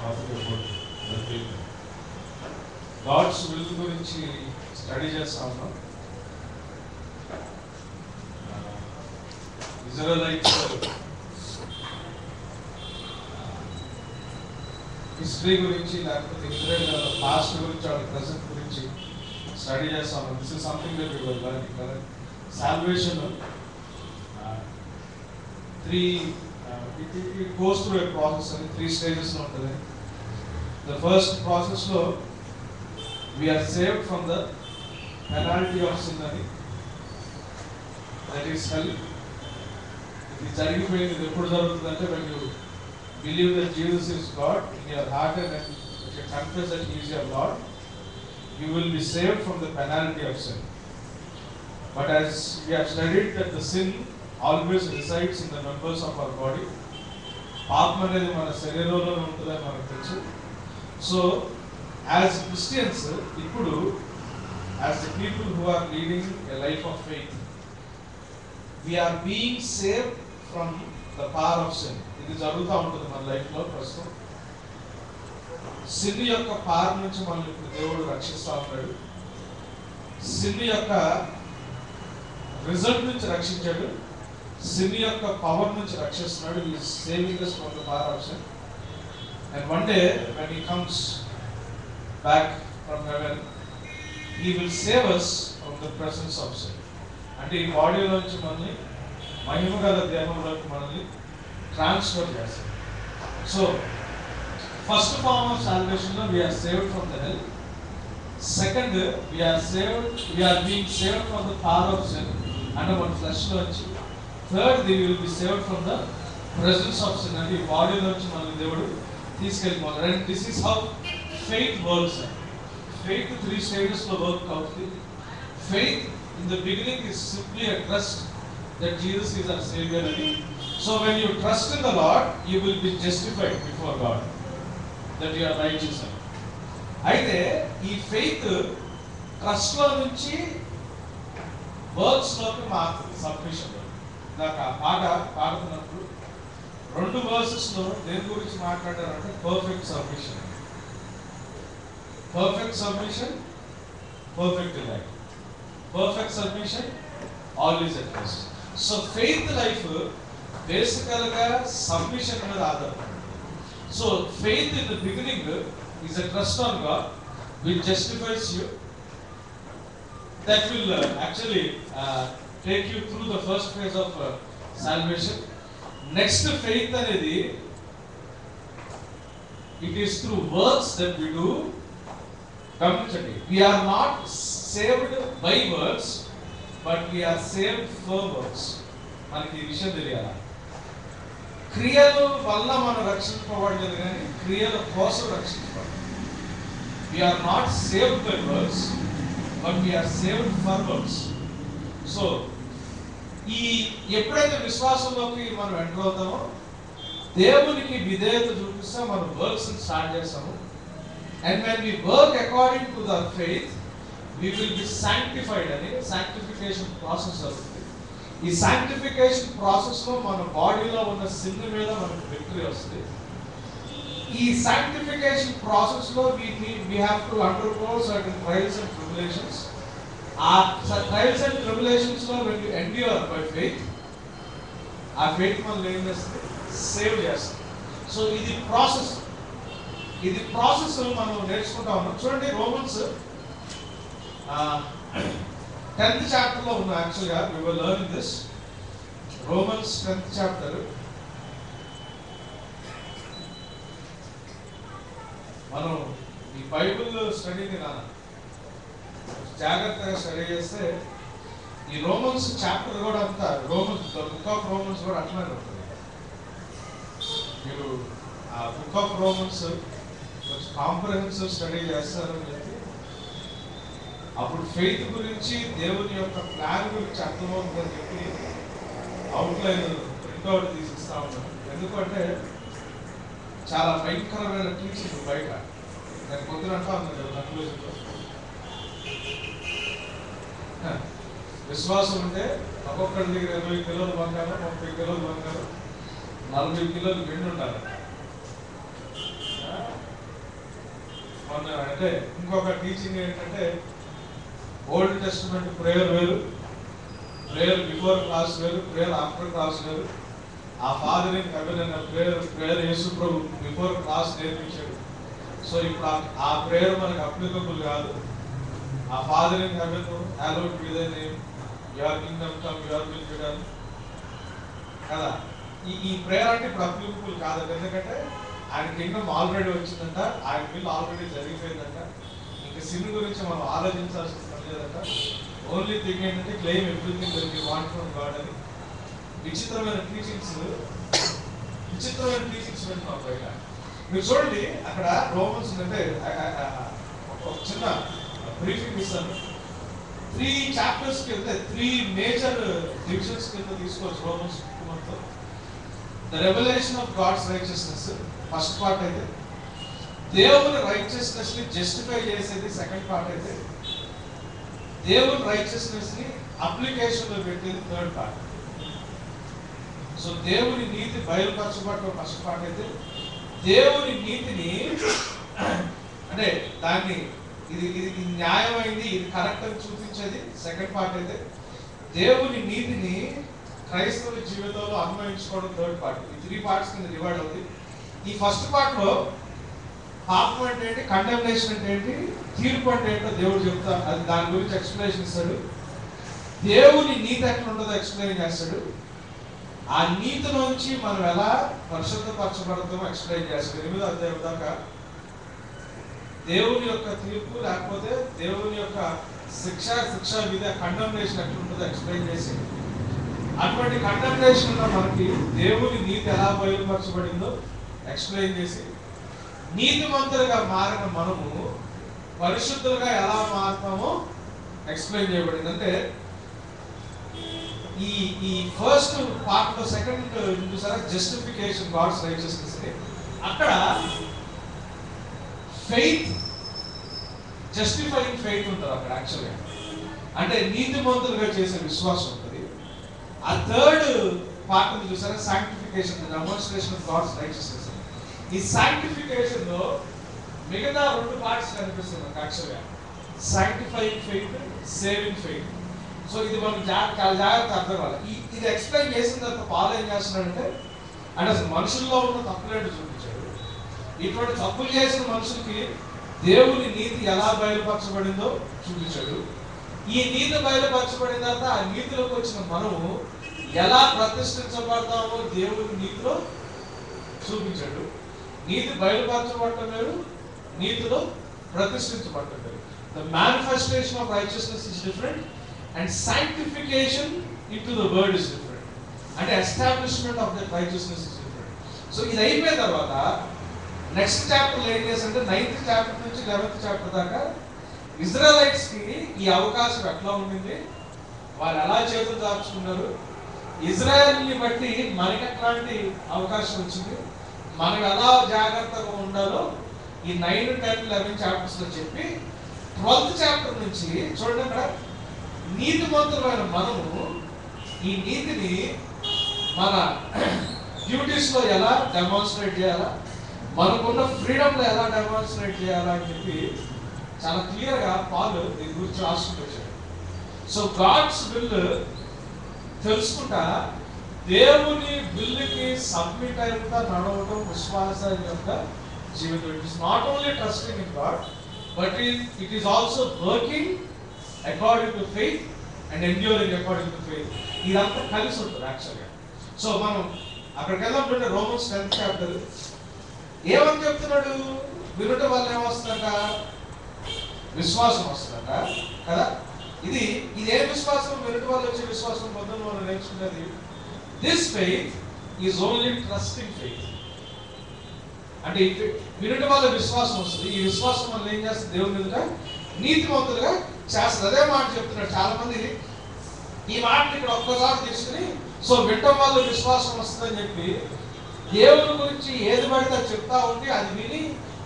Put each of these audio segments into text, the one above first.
Topic about the faith. God's will గురించి study చేస్తా ఉన్నాం. ఇజ్రాయెలైట్స్ హిస్టరీ గురించి, లేకపోతే ఇజ్రాయెల్ పాస్ట్ గురించి, వాళ్ళ ప్రెసెంట్ గురించి స్టడీ చేస్తా ఉన్నాం. This is something that we will learn. కదా, salvation it goes through a process and 3 stages లో ఉంటుంది. The first process లో we are saved from the penalty of sin అని, that is hell. ఇది జరిగిపోయింది. ఇది ఎప్పుడు జరుగుతుంది అంటే, when you believe that Jesus is God in your heart and if you confess that he is your Lord, you will be saved from the penalty of sin. But as we have studied that the sin always resides in the members of our body. పాపం అనేది మన శరీరంలో ఉంటుందని మనకు తెలుసు. So as Christians, ఇప్పుడు as the people who are leading a life of faith, we are being saved from the power of sin. ఇది జరుగుతూ ఉంటుంది మన లైఫ్లో ప్రస్తుతం. సిన్ యొక్క పవర్ నుంచి మనల్ని ఇప్పుడు దేవుడు రక్షిస్తూ ఉన్నాడు. సిన్ యొక్క రిజల్ట్ నుంచి రక్షించాడు. sin యొక్క పవర్ నుంచి రక్షిస్తున్నాడు. He is saving us from the power of sin. And one day when he comes back from heaven, he will save us from the presence of sin. అంటే ఈ బాడీలో నుంచి మనల్ని మహిమ గల దేహంలోకి మనల్ని ట్రాన్స్ఫర్ చేస్తాడు. So first form of salvation లో we are saved from the hell. Second, we are being saved from the power of sin అంటే మన ఫ్లెష్ లో నుంచి. Third, they will be saved from the presence of sin. అంటే ఈ బాడీలో నుంచి మనల్ని దేవుడు తీసుకెళ్ళిపోతాడు. And this is how faith works. Faith 3 stages లో వర్క్ అవుతుంది. Faith in the beginning is simply a trust that Jesus is our Savior. So when you trust in the Lord, you will be justified before God, that you are righteous. అయితే ఈ faith trust లో నుంచి works లోకి మారుతుంది. Submission. నాకు ఆ పాట పాడుతున్నప్పుడు 2 versus లో దేని గురించి మాట్లాడారంటే perfect submission. Perfect submission, perfect life. Perfect submission, always at rest. So faith life బేసికల్ గా సబ్మిషన్ మీద ఆధారపడింది. So faith in the beginning is a trust on God which justifies you, that will actually take you through the first phase of salvation. Next, faith anedi, it is through works that we do. Completely, we are not saved by works, but we are saved for works. మనకి ఈ విషయం తెలియాలి. క్రియల వల్ల మనం రక్షింపబడలేదు, కానీ క్రియల కోసం రక్షించబడ్డాం. We are not saved by works, but we are saved for works. So ఈ ఎప్పుడైతే విశ్వాసంలోకి మనం ఎంటర్ అవుతామో, దేవునికి విధేయత చూపిస్తే మనం వర్క్స్ స్టార్ట్ చేస్తాము. And when we work according to the faith, we will be sanctified అని sanctification ప్రాసెస్ అవుతుంది. ఈ sanctification ప్రాసెస్ లో మన బాడీలో ఉన్న సిన్ మీద మనకు విక్టరీ వస్తుంది. ఈ sanctification ప్రాసెస్ లో we have to undergo certain trials and tribulations. ఆ trials and tribulations లో when you endure by faith, ఆ faith మనల్ని ఏం చేస్తుంది? సేవ్ చేస్తుంది. సో ఇది ప్రాసెస్ మనం నేర్చుకుంటా ఉన్నాం. చూడండి, రోమన్స్ 10th chapter లో ఉన్న, యాక్చువల్గా we were learning this. Romans 10th chapter. మనం ఈ బైబిల్ స్టడీని జాగ్రత్తగా స్టడీ చేస్తే ఈ రోమన్స్ చాప్టర్ కూడా అంతా, బుక్ ఆఫ్ రోమన్స్ కూడా అట్లానే ఉంటుంది. మీరు ఆ బుక్ ఆఫ్ రోమన్స్ కొంచెం కాంప్రహెన్సివ్ స్టడీ చేస్తారని చెప్పి, అప్పుడు ఫెయిత్ గురించి, దేవుని యొక్క ప్లాన్ గురించి అర్థమవుతుందని చెప్పి అవుట్లైన్ ప్రింట్అవుట్ తీసిస్తా ఉన్నాను. ఎందుకంటే చాలా భయంకరమైన టీచింగ్ బయట. నేను పొద్దున అంటా ఉన్నాను కన్క్లూజన్లో, విశ్వాసం ఉంటే ఒక్కొక్కరి దగ్గర 20 కిలోలు బంగారం, 30 కిలోలు బంగారం, 40 కిలోలు వెండి ఉండాలి. అంటే ఇంకొక టీచింగ్ ఏంటంటే ఓల్డ్ టెస్టిమెంట్ ప్రేయర్ వేరు, ప్రేయర్ బిఫోర్ క్లాస్ వేరు, ప్రేయర్ ఆఫ్టర్ క్లాస్ వేరు. ఆ ఫాదర్ ఇన్ హెవెన్ అనే ప్రేయర్ యేసు ప్రభు బిఫోర్ క్లాస్ నేర్పించాడు. సో ఇప్పుడు ఆ ప్రేయర్ మనకు అప్లికబుల్ కాదు. ఆ father in heaven hallowed be thy name, your kingdom come, your will be done కదా. ఈ ప్రేయర్ అంటే ఇప్పుడు అప్లికబుల్ కాదు. ఎందుకంటే ఆయన కింగ్డమ్ ఆల్రెడీ వచ్చిందంట, ఆయన విల్ ఆల్రెడీ జరిగిపోయిందంట. ఇంకా సిన్ గురించి మనం ఆలోచించాల్సిన పని లేదంట. ఓన్లీ థింగ్ ఏంటంటే claim everything will be want from God అని. విచిత్రమైన టీచింగ్స్ వింటున్నాం బయట. మీరు చూడండి అక్కడ రోమన్స్ అంటే ఒక చిన్న బ్రీఫింగ్ ఇస్తాను. 3 chapters కింద 3 మేజర్ డివిజన్స్ కింద తీసుకోవచ్చు రోమన్స్ మొత్తం. The revolution of God's righteousness first part అయితే, దేవుని రైచియస్నెస్ ని జస్టిఫై చేసేది సెకండ్ పార్ట్ అయితే, దేవుని రైచియస్నెస్ ని అప్లికేషన్ లో పెట్టేది థర్డ్ పార్ట్. సో దేవుని నీతి బయలుపరచబడటం ఫస్ట్ పార్ట్ అయితే, దేవుని నీతిని అంటే దాన్ని ఇది న్యాయమైంది, ఇది కరెక్ట్ అని చూపించేది సెకండ్ పార్ట్ అయితే, దేవుని నీతిని క్రైస్తవ జీవితంలో అన్వయించుకోవడం థర్డ్ పార్ట్. ఈ 3 parts కింద డివైడ్ అవుతుంది. ఈ ఫస్ట్ పార్ట్ లో పాపం అంటే ఏంటి, కండెమ్నేషన్ అంటే ఏంటి, తీర్పు అంటే ఏంటో దేవుడు చెప్తా, అది దాని గురించి ఎక్స్ప్లెనేషన్ ఇస్తాడు. దేవుని నీతి ఎట్లా ఉంటుందో ఎక్స్ప్లెయిన్ చేస్తాడు. ఆ నీతి నుంచి మనం ఎలా పరిశుద్ధపరచబడతామో ఎక్స్ప్లెయిన్ చేస్తాడు. 8వ అధ్యాయం దాకా దేవుని యొక్క తీర్పు లేకపోతే దేవుని యొక్క శిక్ష మీద కండెమ్నేషన్ ఎట్లా ఉంటుందో ఎక్స్ప్లెయిన్ చేసి, అటువంటి కండెమ్నేషన్ లో మనకి దేవుని నీతి ఎలా బయలుపరచబడిందో ఎక్స్ప్లెయిన్ చేసి, నీతిమంతులుగా మారిన మనము పరిశుద్ధులుగా ఎలా మారుతామో ఎక్స్ప్లెయిన్ చేయబడింది. అంటే ఈ ఫస్ట్ పార్ట్ లో సెకండ్ చూసారా, జస్టిఫికేషన్ గాడ్స్ రైచియస్నెస్, అక్కడ ఫెయిత్, జస్టిఫైయింగ్ ఫెయిత్ ఉంటుంది అక్కడ యాక్చువల్గా. అంటే నీతిమంతులుగా చేసే విశ్వాసం ఉంటుంది. ఆ థర్డ్ పార్ట్ చూసారా, sanctification, demonstration of God's righteousness. ఈ సాంక్టిఫికేషన్ లో మిగతా 2 parts కనిపిస్తుంది యాక్చువల్గా, sanctifying faith, saving faith. So ఇది మనం చాలా జాగ్రత్త అర్థం కావాలి. ఇది ఎక్స్ప్లెయిన్ చేసిన తర్వాత పాల్ ఏం చేస్తున్నాడంటే, అంటే అసలు మనుషుల్లో ఉన్న తప్పులేంటో చూపించాడు. ఇటువంటి తప్పులు చేసిన మనుషులకి దేవుని నీతి ఎలా బయలుపరచబడిందో చూపించాడు. ఈ నీతి బయలుపరచబడిన తర్వాత ఆ నీతిలోకి వచ్చిన మనము ఎలా ప్రతిష్ఠించబడతామో దేవుని నీతిలో చూపించాడు. నీతి బయలుపరచబడటం వేరు, నీతిలో ప్రతిష్ఠించబడటం వేరు. The manifestation of righteousness is different and sanctification into the word is different, and establishment of that righteousness is different. So ఇది అయిపోయిన తర్వాత నెక్స్ట్ చాప్టర్ ఏం చేస్తుంటే 9th chapter నుంచి 11th chapter దాకా ఇజ్రాయెలైట్స్ కి ఈ అవకాశం ఎట్లా ఉండింది, వాళ్ళు ఎలా చేతులు దాచుకున్నారు, ఇజ్రాయెల్ని బట్టి మనకి ఎట్లాంటి అవకాశం వచ్చింది, మనం ఎలా జాగ్రత్తగా ఉండాలో ఈ 9, 10, 11 chapters లో చెప్పి 12th chapter నుంచి చూడండి అక్కడ నీతిమంతులైన మనము ఈ నీతిని మన డ్యూటీస్ లో ఎలా డెమాన్స్ట్రేట్ చేయాలా, మనకున్న ఫ్రీడమ్ లో ఎలా డెమాన్స్ట్రేట్ చేయాలా అని చెప్పి చాలా క్లియర్ గా పాల్ దీని గురించి రాసుకుంటూ వచ్చాడు. సో గాడ్స్ విల్ తెలుసుకుంటా దేవుని విల్లుకి సబ్మిట్ అయినంత నడవడం విశ్వాసం యొక్క జీవితం. It is not only trusting in God, but it is also working according to faith and enduring according to faith. ఇదంతా కలిసి ఉంటుంది యాక్చువల్గా. సో మనం అక్కడికి వెళ్ళాలంటే రోమన్స్ 10th chapter ఏమని చెప్తున్నాడు, వినుట వల్ల ఏమొస్తుందట, విశ్వాసం వస్తుందట కదా. ఇది ఏ విశ్వాసం, వినుట వల్ల వచ్చే విశ్వాసం పొద్దున మనం నేర్చుకున్నది. This faith is only trusting faith. అంటే వినుట వల్ల విశ్వాసం వస్తుంది. ఈ విశ్వాసం వల్ల ఏం చేస్తుంది, దేవుని ఎదుట నీతిమంతులుగా చేస్తుంది. అదే మాట చెప్తున్నాడు. చాలా మంది ఈ మాటని ఇక్కడ ఒక్కసారి తీసుకుని సో వినటం వల్ల విశ్వాసం వస్తుందని చెప్పి దేవుని గురించి ఏది పడితే చెప్తా ఉంటే అది విని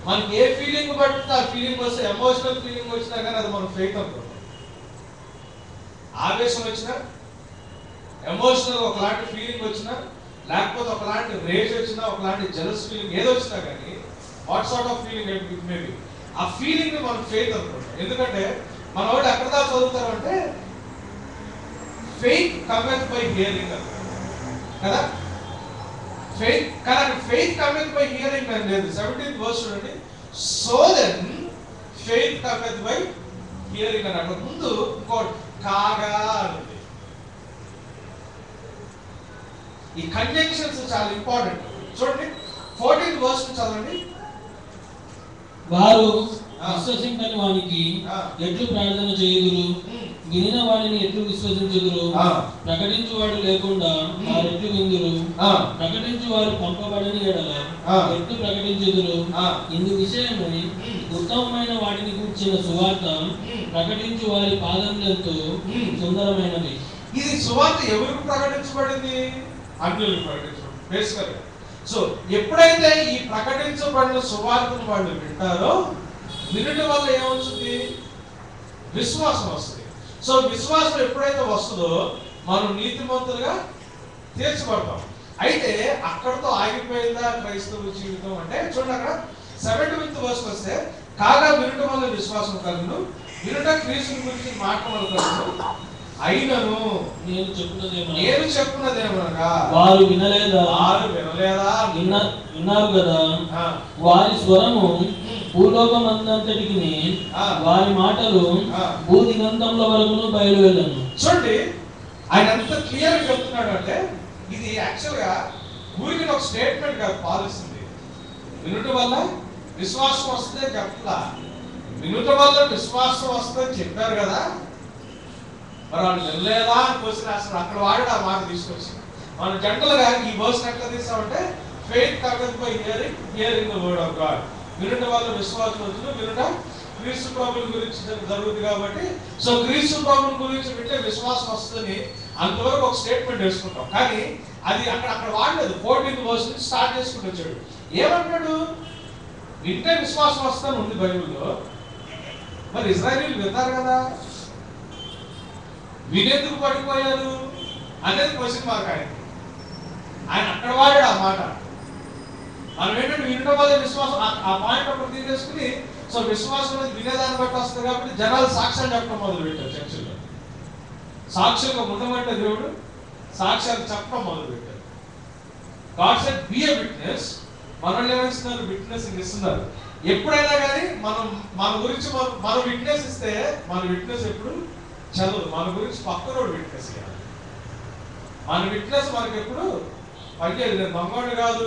మనకి ఏ ఫీలింగ్ పడితే ఆ ఫీలింగ్ వస్తే, ఎమోషనల్ ఫీలింగ్ వచ్చినా కానీ అది మనం ఫెయిత్ అనుకుంటాం. ఆవేశం వచ్చినా, ఎమోషనల్ ఒకలాంటి ఫీలింగ్ వచ్చినా, లేకపోతే ఒకలాంటి రేజ్ వచ్చినా, ఒకలాంటి జెలస్ ఫీలింగ్ ఏదో వచ్చినా కానీ, what sort of feeling it may be, ఆ ఫీలింగ్ ని మనం ఫెయిత్ అనుకుంటాం. ఎందుకంటే మన వాళ్ళు ఎక్కడ దాకా చదువుతారు అంటే ఫెయిత్ కమెత్ బై హియరింగ్ కదా. ఫెయిత్ కమెత్ బై హియరింగ్ అని లేదు. 17th verse చూడండి. So then faith cometh by hearing అని అక్కడ ముందు ఇంకోటి కాగా అని. ఈ కంజంక్షన్స్ చాలా ఇంపార్టెంట్. చూడండి 14th verse చదవండి. వారు విశ్వసింపని వానికి ఎట్లు ప్రార్థన చేయుదురు, వినిన వాడిని ఎట్లు విశ్వసించుదురు, ప్రకటించువాడు లేకుండా వారు ఎట్లు విందురు, ప్రకటించువారు పంపబడని ఎడల ఎట్లు ప్రకటించుదురు. ఇందు విషయమై ఉత్తమమైన వాటిని కూర్చిన సువార్త ప్రకటించు వారి పాదములతో సుందరమైనది. ఇది సువార్త ఎవరికి ప్రకటించబడింది? అన్యులకు ప్రకటించబడింది బేసికల్గా. సో ఎప్పుడైతే ఈ ప్రకటించబడిన సువార్తను వాళ్ళు వింటారో వినడం వల్ల ఏమవుతుంది? విశ్వాసం వస్తుంది. సో విశ్వాసం ఎప్పుడైతే వస్తుందో మనం నీతిమంతులుగా తీర్చబడతాం. అయితే అక్కడతో ఆగిపోయిందా క్రైస్తవ జీవితం అంటే చూడండి అక్కడ 17th verse వస్తే కాగా వినడం వల్ల విశ్వాసం కలుగును, వినుట క్రీస్తుని గురించి మాట్లాడగలను, అయినను నేను చెప్పున్నదేమనగా వారు వినలేదా విన్నారు కదా. వారి స్వరము భూలోకమందంతటికి, వారి మాటలు భూదిగంతముల వరకును బయలువెళ్ళను. చూడండి ఆయన ఎంత క్లియర్ గా చెప్తున్నాడు అంటే ఇది యాక్చువల్ గా ఊరికి ఒక స్టేట్మెంట్ కాదు పాలిస్తుంది. వినుట వల్ల విశ్వాసం వస్తే చెప్పలా, వినుట వల్ల విశ్వాసం వస్తుందని చెప్పారు కదా, మరి వాళ్ళు వినలేదా అని క్వశ్చన్ వేస్తారు. అక్కడ వాడు ఆ మాట తీసుకొచ్చి మనం జనరల్ గా ఈ వర్స్ ఎట్లా తీస్తామంటే faith cometh by hearing, hearing the word of God. వినుట వల్ల విశ్వాసం వచ్చిన వినుట క్రీస్తు ప్రభువుల గురించి జరుగుతుంది కాబట్టి సో క్రీస్తు ప్రభువుల గురించి వింటే విశ్వాసం వస్తుందని అంతవరకు ఒక స్టేట్మెంట్ వేసుకుంటాం. కానీ అది అక్కడ వాడలేదు. 14th verse నుంచి స్టార్ట్ చేసుకుంటూ వచ్చాడు. ఏమంటాడు? వింటే విశ్వాసం వస్తుందని ఉంది బైబిల్లో. మరి ఇజ్రాయేలీలు వింటారు కదా, వినేందుకు పడిపోయారు అనేది క్వశ్చన్ మార్క్. ఆయన అక్కడ వాడాడు ఆ మాట. మనం ఏంటంటే వినడం వల్ల విశ్వాసం ఆ పాయింట్ ఒకటి తీసేసుకుని సో విశ్వాసం అనేది వినేదాన్ని బట్టి వస్తుంది కాబట్టి జనాలు సాక్ష్యాలు చెప్పడం మొదలు పెట్టారు. చర్చల్లో సాక్ష్యంగా ఉండమంటే దేవుడు సాక్ష్యాలు చెప్పడం మొదలు పెట్టారు. God said B a witness. మనల్ని ఏమిస్తున్నారు? విట్నెస్ ఇస్తున్నారు. ఎప్పుడైనా కానీ మన గురించి మనం విట్నెస్ ఇస్తే మన విట్నెస్ ఎప్పుడు చదువు. మన గురించి పక్కనోడు విట్నెస్ ఇవ్వాలి. మన విట్నెస్ మనకి ఎప్పుడు పనిచేయదు. నేను దొంగోడు కాదు,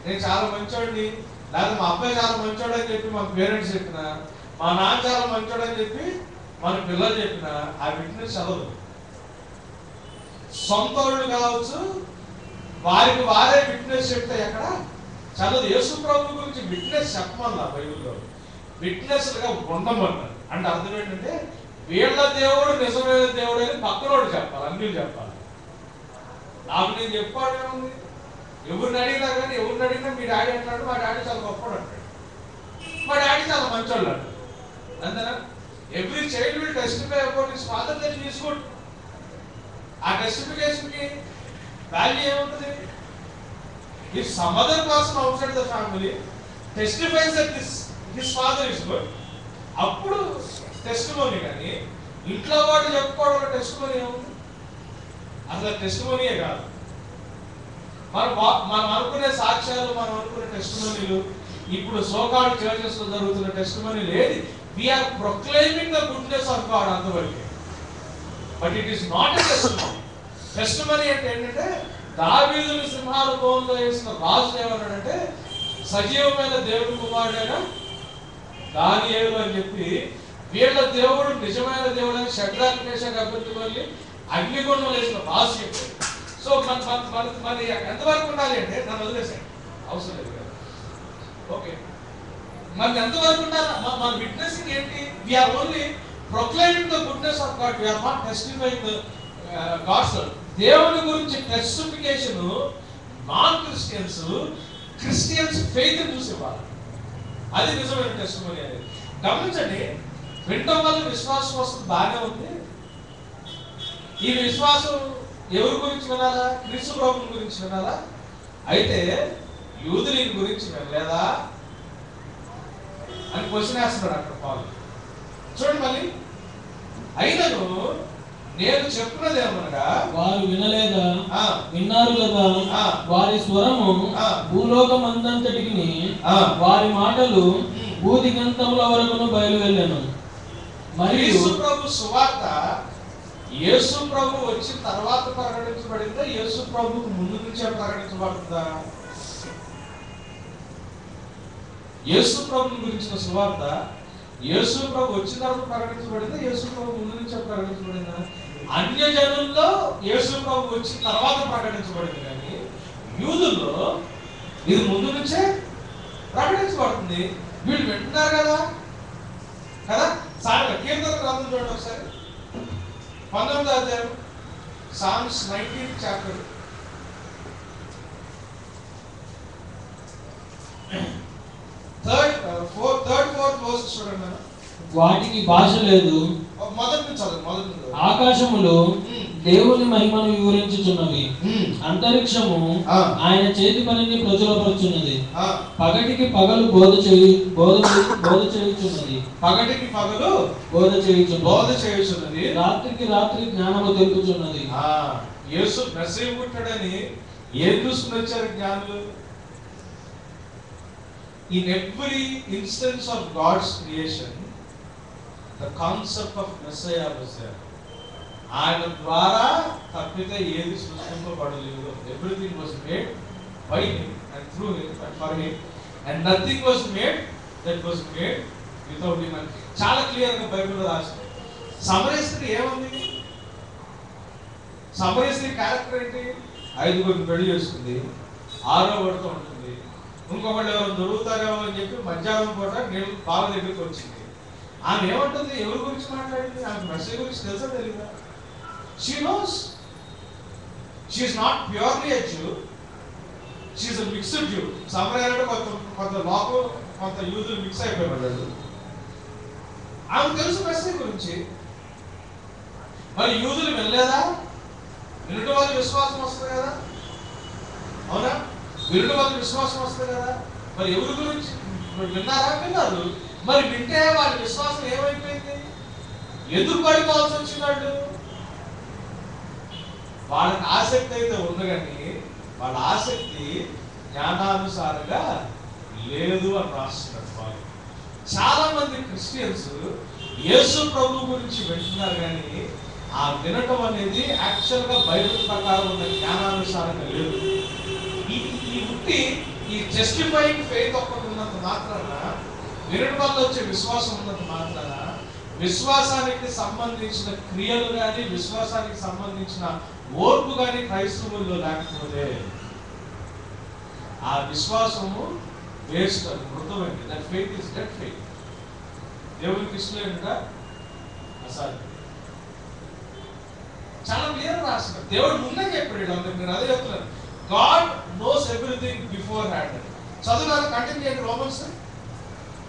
నేను చాలా మంచోడిని, లేదా మా అబ్బాయి చాలా మంచోడు అని చెప్పి మా పేరెంట్స్ చెప్పిన, మా నాన్న చాలా మంచోడు అని చెప్పి మన పిల్లలు చెప్పిన ఆ విట్నెస్ చదవదు. సొంత వాళ్ళు కావచ్చు, వారికి వారే విట్నెస్ చెప్తే ఎక్కడ చదవదు. యేసు ప్రభు గురించి విట్నెస్ చెప్పమన్నా బైబిల్లో, విట్నెస్లుగా ఉండమన్నారు. అంటే అర్థం ఏంటంటే వీళ్ళ దేవుడు నిజమైన దేవుడు అని పక్కనోడు చెప్పాలి, అన్ని చెప్పాలి. నాకు నేను చెప్పాడేముంది? ఎవరిని అడిగినా కానీ ఎవరిని అడిగినా మీ డాడీ అంటాడు మా డాడీ చాలా గొప్పడు అంటాడు, మా డాడీ చాలా మంచోళ్ళు అంటాడు. అంతేనా? Every child will testify about his father that he is good. ఆ టెస్టిఫికేషన్ కి వాల్యూ ఏముంటుంది? If some other person out side the family టెస్టిఫైస్ that his father is good, అప్పుడు టెస్టిమోనీ. కానీ ఇంట్లో వాడు చెప్పుకోవడం టెస్టిమోనీ ఏముంది? అసలు టెస్టిమోనీయే కాదు. మనం అనుకునే సాక్ష్యాలు, మనం అనుకునే టెస్టిమోనీలు, ఇప్పుడు సోకాల్డ్ చర్చెస్ లో జరుగుతున్న టెస్టిమోనీలు ఏది? We are proclaiming the goodness of God అంతవరకు. But it is not a testimony. Testimony అంటే ఏంటంటే దావీదుని సింహాసనంలో వేసిన రాజు ఏమన్నాడంటే సజీవమైన దేవుడి కుమారుడైన దానియేలు అని చెప్పి, వీళ్ళ దేవుడు నిజమైన దేవుడు అని షడ్రాక్ మేషక్ అబేద్నెగోల్ని అగ్నిగుండంలో వేసిన రాజు చెప్పాడు. సో మన ఎంతవరకు ఉండాలి అంటే నన్ను వదిలేసాను, అవసరం లేదు కదా. ఓకే, మన ఎంతవరకు ఉండాలి? మన విట్నెసింగ్ ఏంటి? We are only proclaiming the goodness of God, we are not testifying God's word. దేవుని గురించి testification non Christians, Christians faith చూసి ఇవ్వాలి. అది నిజమైన టెస్టిమోనీ అనేది. గమనించండి, వినడం వల్ల విశ్వాసం వస్తుంది, బాగానే ఉంది. ఈ విశ్వాసం ఎవరి గురించి వినాలా? క్రీస్తు ప్రభువుని గురించి వినాలా? అయితే యూదుల గురించి వినలేదా అని క్వశ్చన్ వేస్తున్నాడు అక్కడ పాలు. చూడండి మళ్ళీ, అయినను నేను చెప్పినది ఏమనగా వారు వినలేదా? విన్నారు కదా. వారి స్వరము భూలోకం అందంతటికి, వారి మాటలు భూదిగంతముల వరకును బయలువెళ్ళాను. మరియు యేసు ప్రభు సువార్త యేసు ప్రభు వచ్చిన తర్వాత ప్రకటించబడిందా, యేసు ప్రభుకు ముందు నుంచే ప్రకటించబడుతుందా? యేసు ప్రభు గురించిన సువార్త యేసు ప్రభు వచ్చిన తర్వాత ప్రకటించబడిందా, యేసు ప్రభు ముందు నుంచే ప్రకటించబడిందా? అన్యజనుల్లో యేసు ప్రభు వచ్చిన తర్వాత ప్రకటించబడింది, కానీ యూదుల్లో ఇది ముందు నుంచే ప్రకటించబడుతుంది. వీళ్ళు వింటున్నారు కదా కదా. సార్ కీర్తన గ్రంథం చూడండి ఒకసారి, 19వ అధ్యాయం, Psalms 19th chapter. Third fourth verse చూడండి. వాటికి భాష లేదు. మొదటి నుంచి చదువు. ఆకాశములు దేవుని మహిమను వివరించుచున్నవి, అంతరిక్షము ఆయన చేతి పనిని ప్రచురపరుచున్నది. పగటికి పగలు బోధ చేయుచున్నది. పగటికి పగలు బోధ చేయుచున్నది. రాత్రికి రాత్రి జ్ఞానము తెలుపుచున్నది. యేసు మెస్సీహు పుట్టాడని ఏం చూసుకుని వచ్చారు జ్ఞానులు? In every instance of God's creation, the concept of Messiah was there. ఆయన ద్వారా తప్పితే ఏది సృష్టింపబడలేదు. Everything was made by him and through him and for him, and nothing was made that was made without him. చాలా clear గా బైబిల్లో రాసింది. సమరస్త్రీ ఏముంది? సమరస్త్రీ character ఏంటి? 5 పెళ్లి చేసుకుంది, 6వ వాడితో ఉంటుంది. ఇంకొకళ్ళు ఎవరు దొరుకుతారేమో అని చెప్పి మధ్యాహ్నం పూట నీళ్ళు బావ దగ్గరికి వచ్చింది. ఆమె ఏమంటుంది? ఎవరి గురించి మాట్లాడింది? ఆమె మెసేజ్ గురించి తెలుసా తెలియదా? She knows. She is not purely a Jew. She is a mixed Jew. సమరయాలు కొంత లోకం కొంత యూదులు మిక్స్ అయిపోయాడు. ఆమె తెలుసు మెసేజ్ గురించి. మరి యూదులు వెళ్ళలేదా? వినడం వల్ల విశ్వాసం వస్తుంది కదా, అవునా? వినడం వల్ల విశ్వాసం వస్తుంది కదా. మరి ఎవరి గురించి విన్నారా? విన్నారు. మరి వింటే వాళ్ళ విశ్వాసం ఏమైపోయింది? ఎందుకు పడిపోవాల్సి వచ్చిందండు? వాళ్ళకి ఆసక్తి అయితే ఉంది, కానీ వాళ్ళ ఆసక్తి జ్ఞానానుసారంగా లేదు అని రాస్తున్నారు వాళ్ళు. చాలా మంది క్రిస్టియన్స్ యేసు ప్రభు గురించి వింటున్నారు, కానీ ఆ వినటం అనేది యాక్చువల్ గా బైబిల్ ప్రకారం ఉన్న జ్ఞానానుసారంగా లేదు. ఈ జస్టిఫైయింగ్ ఫెయిత్ ఒక్కటి ఉన్నంత మాత్రాన, వినడం వల్ల వచ్చే విశ్వాసం ఉన్నంత మాత్రాన, విశ్వాసానికి సంబంధించిన క్రియలు కానీ విశ్వాసానికి సంబంధించిన ఓర్పు కానీ క్రైస్తవుల్లో లేకపోతే ఆ విశ్వాసము వేస్ట్, అది మృతమైంది. That faith is dead faith. దేవునికి ఇష్టలేనుగా అసలు చాలా క్లియర్ రాస్తున్నారు. దేవుడు ముందే చెప్పాడు. అందరికి నేను అదే చెప్తున్నాను. God knows everything before hand. చదువు కంటిన్యూ చేయండి. రోమన్స్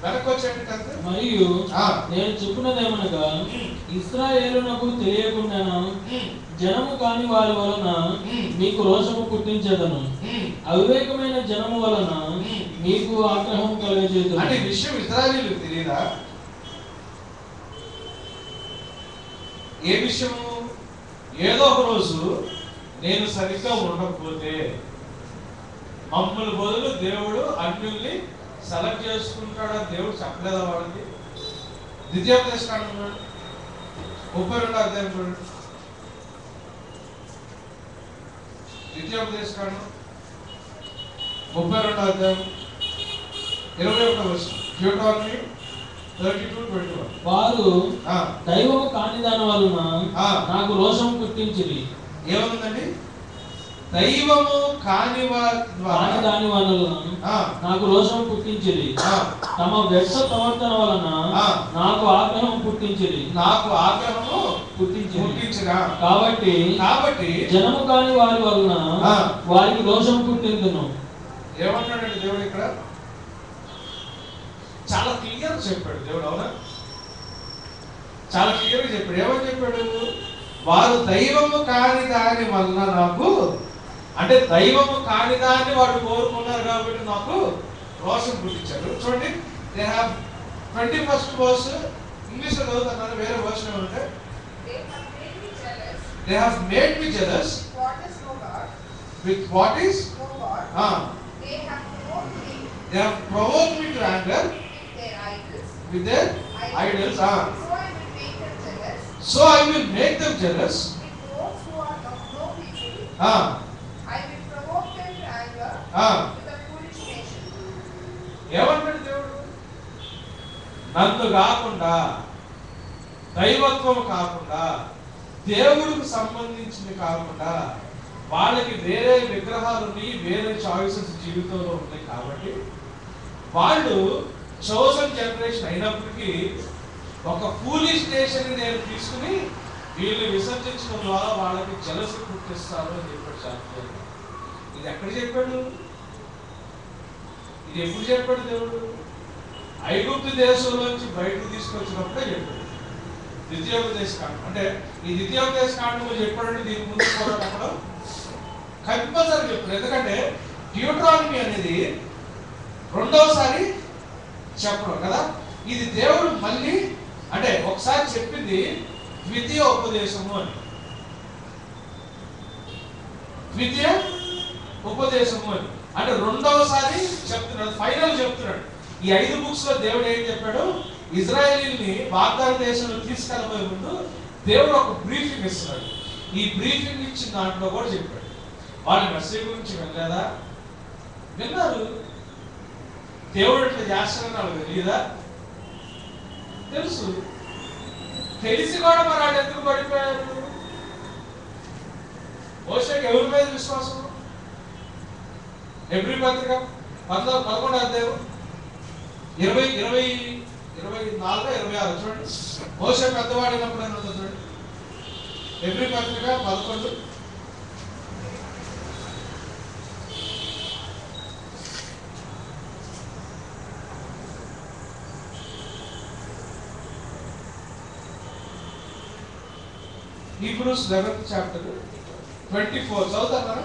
వెనక్కి వచ్చేయండి. మరియు నేను చెప్పున్నదేమనగా, ఇశ్రాయేలునకు తెలియకుండా జనము కాని వారి వలన మీకు రోషము పుట్టించేదను, అవివేకమైన జనము వలన మీకు ఆగ్రహం కలుగజేయుదును. అంటే విషయం ఇశ్రాయేలులకు తెలియదా? ఏ విషయము? ఏదో ఒక రోజు నేను సరిగ్గా ఉండకపోతే మమ్మల్ని బదులు దేవుడు అన్యుల్ని సెలెక్ట్ చేసుకుంటాడని దేవుడు చెప్పలేదా వాళ్ళకి? ద్వితీయోపదేశకాండం చూడండి, 32వ అధ్యాయం చూడండి. ద్వితీయోపదేశకాండం 32వ అధ్యాయం 21వ వచనం. Deuteronomy 32:21. వారు దైవము కాని దాని వలన నాకు రోషం పుట్టించిరి. ఏముందండి? దైవము కాని దాని వలన నాకు రోషం పుట్టించిరి. తమ వ్యర్థ ప్రవర్తన వలన నాకు ఆగ్రహం పుట్టించిరి. కాబట్టి జనము కాని వారి వలన వారికి రోషం పుట్టిందును. ఏమన్నాడండి దేవుడు ఇక్కడ? చాలా క్లియర్ చెప్పాడు దేవుడు, అవునా? చాలా క్లియర్ గా చెప్పాడు. ఏమని చెప్పాడు? వారు దైవము కాని దాని వలన నాకు, అంటే దైవము కాని దాన్ని వాడు కోరుకున్నారు కాబట్టి నాకు రోషం పుట్టించాడు. చూడండి, they have 21st verse English లో చదువుతున్నాను, వేరే వర్షన్ ఏమంటే they have made me jealous with what is they have provoked me to anger with their idols. So I will make them jealous. I will provoke them to anger with a foolish nation. ఏమంటాడు దేవుడు? నన్ను కాకుండా, దైవత్వం కాకుండా, దేవుడికి సంబంధించింది కాకుండా వాళ్ళకి వేరే విగ్రహాలుని, వేరే చాయిసెస్ జీవితంలో ఉన్నాయి కాబట్టి వాళ్ళు చోసన్ జనరేషన్ అయినప్పటికీ ఒక ఫూలిష్ నేషన్ నేను తీసుకుని వీళ్ళు విసర్జించడం ద్వారా వాళ్ళకి జలసి పుట్టిస్తాను అని చెప్పాడు శాస్త్రం. ఇది ఎక్కడ చెప్పాడు? ఇది ఎప్పుడు చెప్పాడు దేవుడు? ఐగుప్తు దేశంలోంచి బయటకు తీసుకొచ్చినప్పుడే చెప్పాడు. ద్వితీయోపదేశ కాండం అంటే ఈ ద్వితీయోపదేశ కాండంలో చెప్పాడంటే దీని ముందు కూడా అక్కడ కంపల్సరీ చెప్పాడు. ఎందుకంటే డ్యూట్రానమీ అనేది రెండవసారి చెప్పడం కదా. ఇది దేవుడు మళ్ళీ అంటే ఒకసారి చెప్పింది ద్వితీయ ఉపదేశము అని, ద్వితీయ ఉపదేశము అని అంటే రెండవసారి చెప్తున్నాడు, ఫైనల్ చెప్తున్నాడు. ఈ 5 బుక్స్ లో దేవుడు ఏం చెప్పాడు? ఇజ్రాయేలీని వాగ్దాన దేశంలో తీసుకెళ్ళబోయే ముందు దేవుడు ఒక బ్రీఫింగ్ ఇస్తున్నాడు. ఈ బ్రీఫింగ్ ఇచ్చిన దాంట్లో కూడా చెప్పాడు వాళ్ళ మెసేజ్ గురించి వినలేదా? విన్నారు. దేవుడు ఇట్లా చేస్తాడని వాళ్ళకి తెలియదా? తెలుసు. తెలిసి కూడా మరి వాళ్ళు ఎందుకు పడిపోయారు? మోషేకి ఎవరి మీద విశ్వాసం? హెబ్రీ పత్రిక 11వ అధ్యాయం 24-26 చూడండి. మోషే పెద్దవాడినప్పుడు అని ఉంటుంది చూడండి. హెబ్రీ పత్రిక 11. Hebrews 11th chapter 24 చదువుతారా?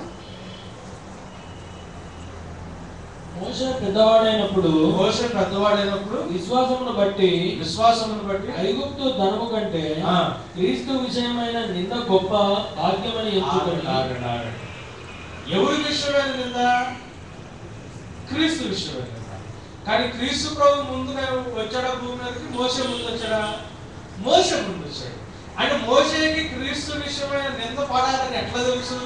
మోషే పెద్దవాడైనప్పుడు విశ్వాసమును బట్టి ఐగుప్తు ధనము కంటే క్రీస్తు విషయమైన నింద గొప్ప భాగ్యమని ఎంచుకొని. ఎవరి విషయమైన నింద? క్రీస్తు విషయమైన నింద. కానీ క్రీస్తు ప్రభు ముందు వచ్చాడా భూమి మీదకి? మోషే ముందు వచ్చాడా? మోషే ముందు వచ్చాడు. అంటే మోషేకి క్రీస్తు విషయమైన నింద పడాలని ఎట్లా తెలుసు?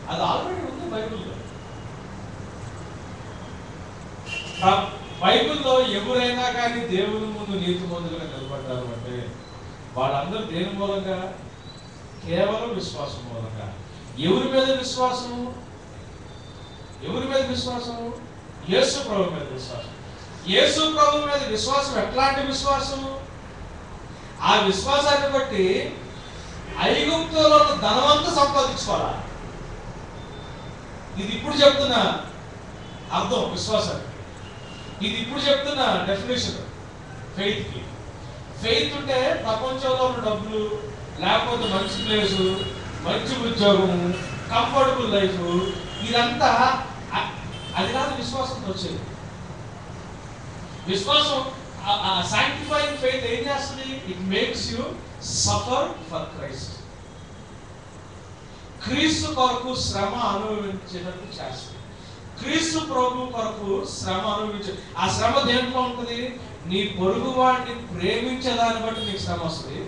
అది ఆల్రెడీ ఉంది బైబిల్లో. బైబిల్లో ఎవరైనా కానీ దేవుని ముందు నీతిమంతులుగా నిలబడ్డారు అంటే వాళ్ళందరూ దేని మూలంగా? కేవలం విశ్వాసం మూలంగా. ఎవరి మీద విశ్వాసము? ఎవరి మీద విశ్వాసము? యేసు ప్రభు మీద విశ్వాసం. యేసు ప్రభు మీద విశ్వాసం ఎట్లాంటి విశ్వాసము? ఆ విశ్వాసాన్ని బట్టి ఐగుప్తులో ధనవంతా సంపాదించుకోవాలా. ఇది ఇప్పుడు చెప్తున్నా అర్థం విశ్వాసానికి. ఇది ఇప్పుడు చెప్తున్న డెఫినేషన్ ఫెయిత్ కి. ఫెయిత్ ఉంటే ప్రపంచంలో ఉన్న డబ్బులు, లేకపోతే మంచి ప్లేసు, మంచి ఉద్యోగము, కంఫర్టబుల్ లైఫ్, ఇదంతా అది కాదు విశ్వాసంతో వచ్చేది. విశ్వాసం సాంక్టిఫైయింగ్ ఫెయిత్ ఏం చేస్తుంది? It makes you suffer for Christ. క్రీస్తు కొరకు శ్రమ అనుభవించినట్టు చేస్తుంది. క్రీస్తు ప్రభు కొరకు శ్రమ అనుభవించు. ఆ శ్రమ దేంట్లో ఉంటుంది? నీ పొరుగు వాడిని ప్రేమించేదాన్ని బట్టి నీకు శ్రమ వస్తుంది.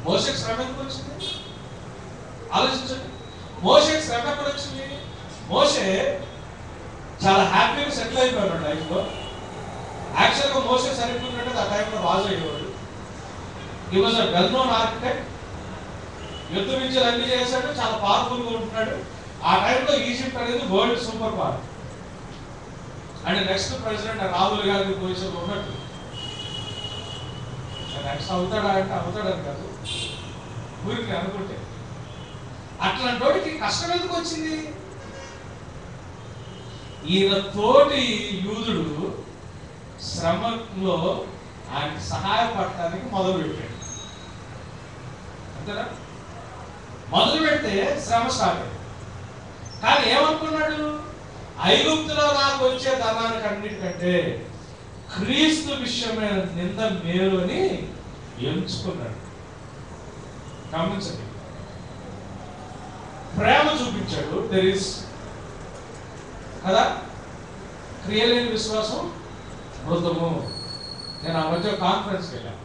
మోషేకి శ్రమ ఎందుకు వచ్చింది? ఆలోచించండి. మోషేకి శ్రమ ఎక్కడ వచ్చింది? మోషే చాలా హ్యాపీగా సెటిల్ అయిపోయాడు లైఫ్లో. యాక్చువల్గా మోషే సరిపోయినట్టు ఆ టైంలో రాజు అయ్యేవాడు. He was a well known architect. యుద్ధ విద్యలు అన్ని చేశాడు, చాలా పవర్ఫుల్గా ఉంటున్నాడు. ఆ టైంలో ఈజిప్ట్ అనేది world super power. And next president Rahul Gandhi position ఉన్నట్టు. నెక్స్ట్ అవుతాడా అంటే అవుతాడని కాదు, ఊరికి అనుకుంటే. అట్లాంటి వాడికి కష్టం ఎందుకు వచ్చింది? ఈయన తోటి యూదుడు శ్రమలో ఆయనకి సహాయపడటానికి మొదలు పెట్టాడు. అంతేనా? మొదలు పెడితే శ్రమ స్టార్ట్ అయింది. కానీ ఏమనుకున్నాడు? ఐగుప్తులో నాకు వచ్చే ధనానికి అన్నిటికంటే క్రీస్తు విషయమైన నింద మేలు అని ఎంచుకున్నాడు. గమనించండి, ప్రేమ చూపించాడు. దెర్ ఇస్ కదా, క్రియలేని విశ్వాసం మృతము. నేను ఆ మధ్య కాన్ఫరెన్స్కి వెళ్ళాను.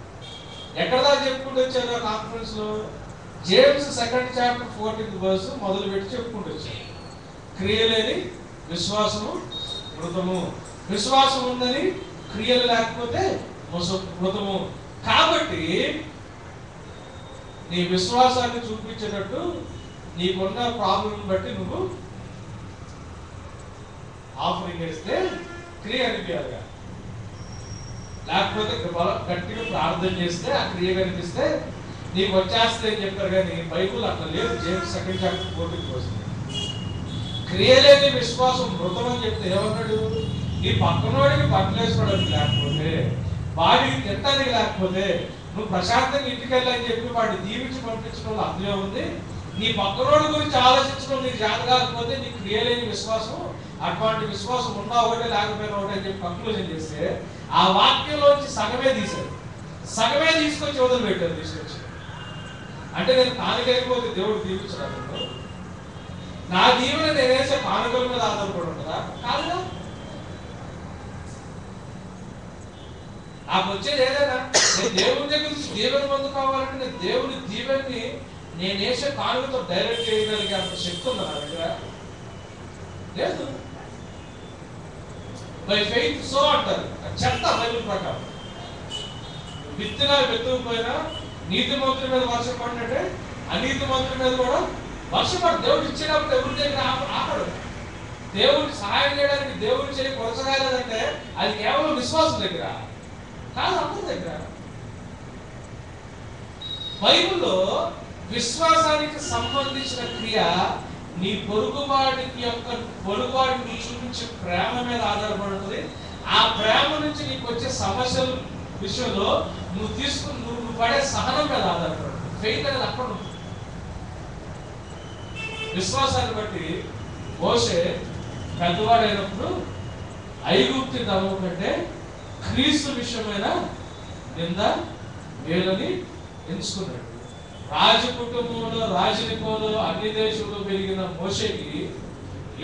ఎక్కడ దాకా చెప్పుకుంటూ వచ్చాను ఆ కాన్ఫరెన్స్ లో? James 2nd chapter 14th verse మొదలు పెట్టి చెప్పుకుంటూ వచ్చాను. క్రియలేని విశ్వాసము మృతము. విశ్వాసం ఉందని క్రియలు లేకపోతే మృతము. కాబట్టి నీ విశ్వాసాన్ని చూపించేటట్టు నీకున్న ప్రాబ్లం బట్టి నువ్వు ఆఫరింగ్ వేస్తే క్రియ అనిపించాలిగా. లేకపోతే గట్టిగా ప్రార్థన చేస్తే ఆ క్రియ కనిపిస్తే నీకు వచ్చేస్తే అని చెప్పారు. కానీ బైబుల్ అట్లా లేదు. James 2nd chapter 14th verse క్రియలేని విశ్వాసం మృతం అని చెప్తే ఏమన్నాడు? నీ పక్కనోడికి బట్టలు వేసుకోవడానికి లేకపోతే, వాడికి తినడానికి లేకపోతే, నువ్వు ప్రశాంతంగా ఇంటికి వెళ్ళని చెప్పి వాడిని దీవించి పంపించడం అర్థమే ఉంది. నీ పక్కనోడి గురించి ఆలోచించడం నీకు చేత కాకపోతే నీ క్రియలేని విశ్వాసం. అటువంటి విశ్వాసం ఉన్నా ఒకటే లేకపోయినా ఒకటే అని చెప్పి కంక్లూజన్ చేస్తే ఆ వాక్యంలోంచి సగమే తీశారు. సగమే తీసుకొచ్చి వదిలి పెట్టారు. తీసుకొచ్చి అంటే నేను కానుకైపోతే దేవుడు దీవించడానికి నా దీవెన నేనేసే కానుకల మీద ఆధారపడి ఉంటుందా? కాదుగా. నాకు వచ్చేది ఏదైనా నేను దేవుని దగ్గర నుంచి దీవెన పొందుకోవాలంటే నేను దేవుని దీవెన్ని నేనేసే కానుకతో డైరెక్ట్ చేయగలిగే అంత శక్తి ఉందా నా దగ్గర? లేదు. బై ఫెయిత్ సో అంటారు. చెత్త బైబిల్ ప్రకారం. విత్తినా వెతుకుపోయినా నీతి మంత్రుల మీద వర్షం పడినట్టే అనీతి మంత్రుల మీద కూడా వర్షపడు. దేవుడు ఇచ్చినప్పుడు ఎవరి దగ్గర ఆపడు. దేవుడికి సహాయం చేయడానికి దేవుడి చేయి కొరసగాలేదంటే అది కేవలం విశ్వాసం దగ్గర కాదు, అందరి దగ్గర. బైబిల్లో విశ్వాసానికి సంబంధించిన క్రియ నీ పొరుగువాడికి చూపించే ప్రేమ మీద ఆధారపడుతుంది. ఆ ప్రేమ నుంచి నీకు వచ్చే సమస్యల విషయంలో నువ్వు పడే సహనం మీద ఆధారపడుతుంది. ఫెయిత్ అనేది అక్కడ ఉంటుంది. విశ్వాసాన్ని బట్టి మోషే పెద్దవాడైనప్పుడు ఐగుప్తు దమం కంటే క్రీస్తు విషయమైన నింద మేలని ఎంచుకున్నాడు. రాజ కుటుంబంలో రాజనికోలో అన్ని దేశంలో పెరిగిన మోషేకి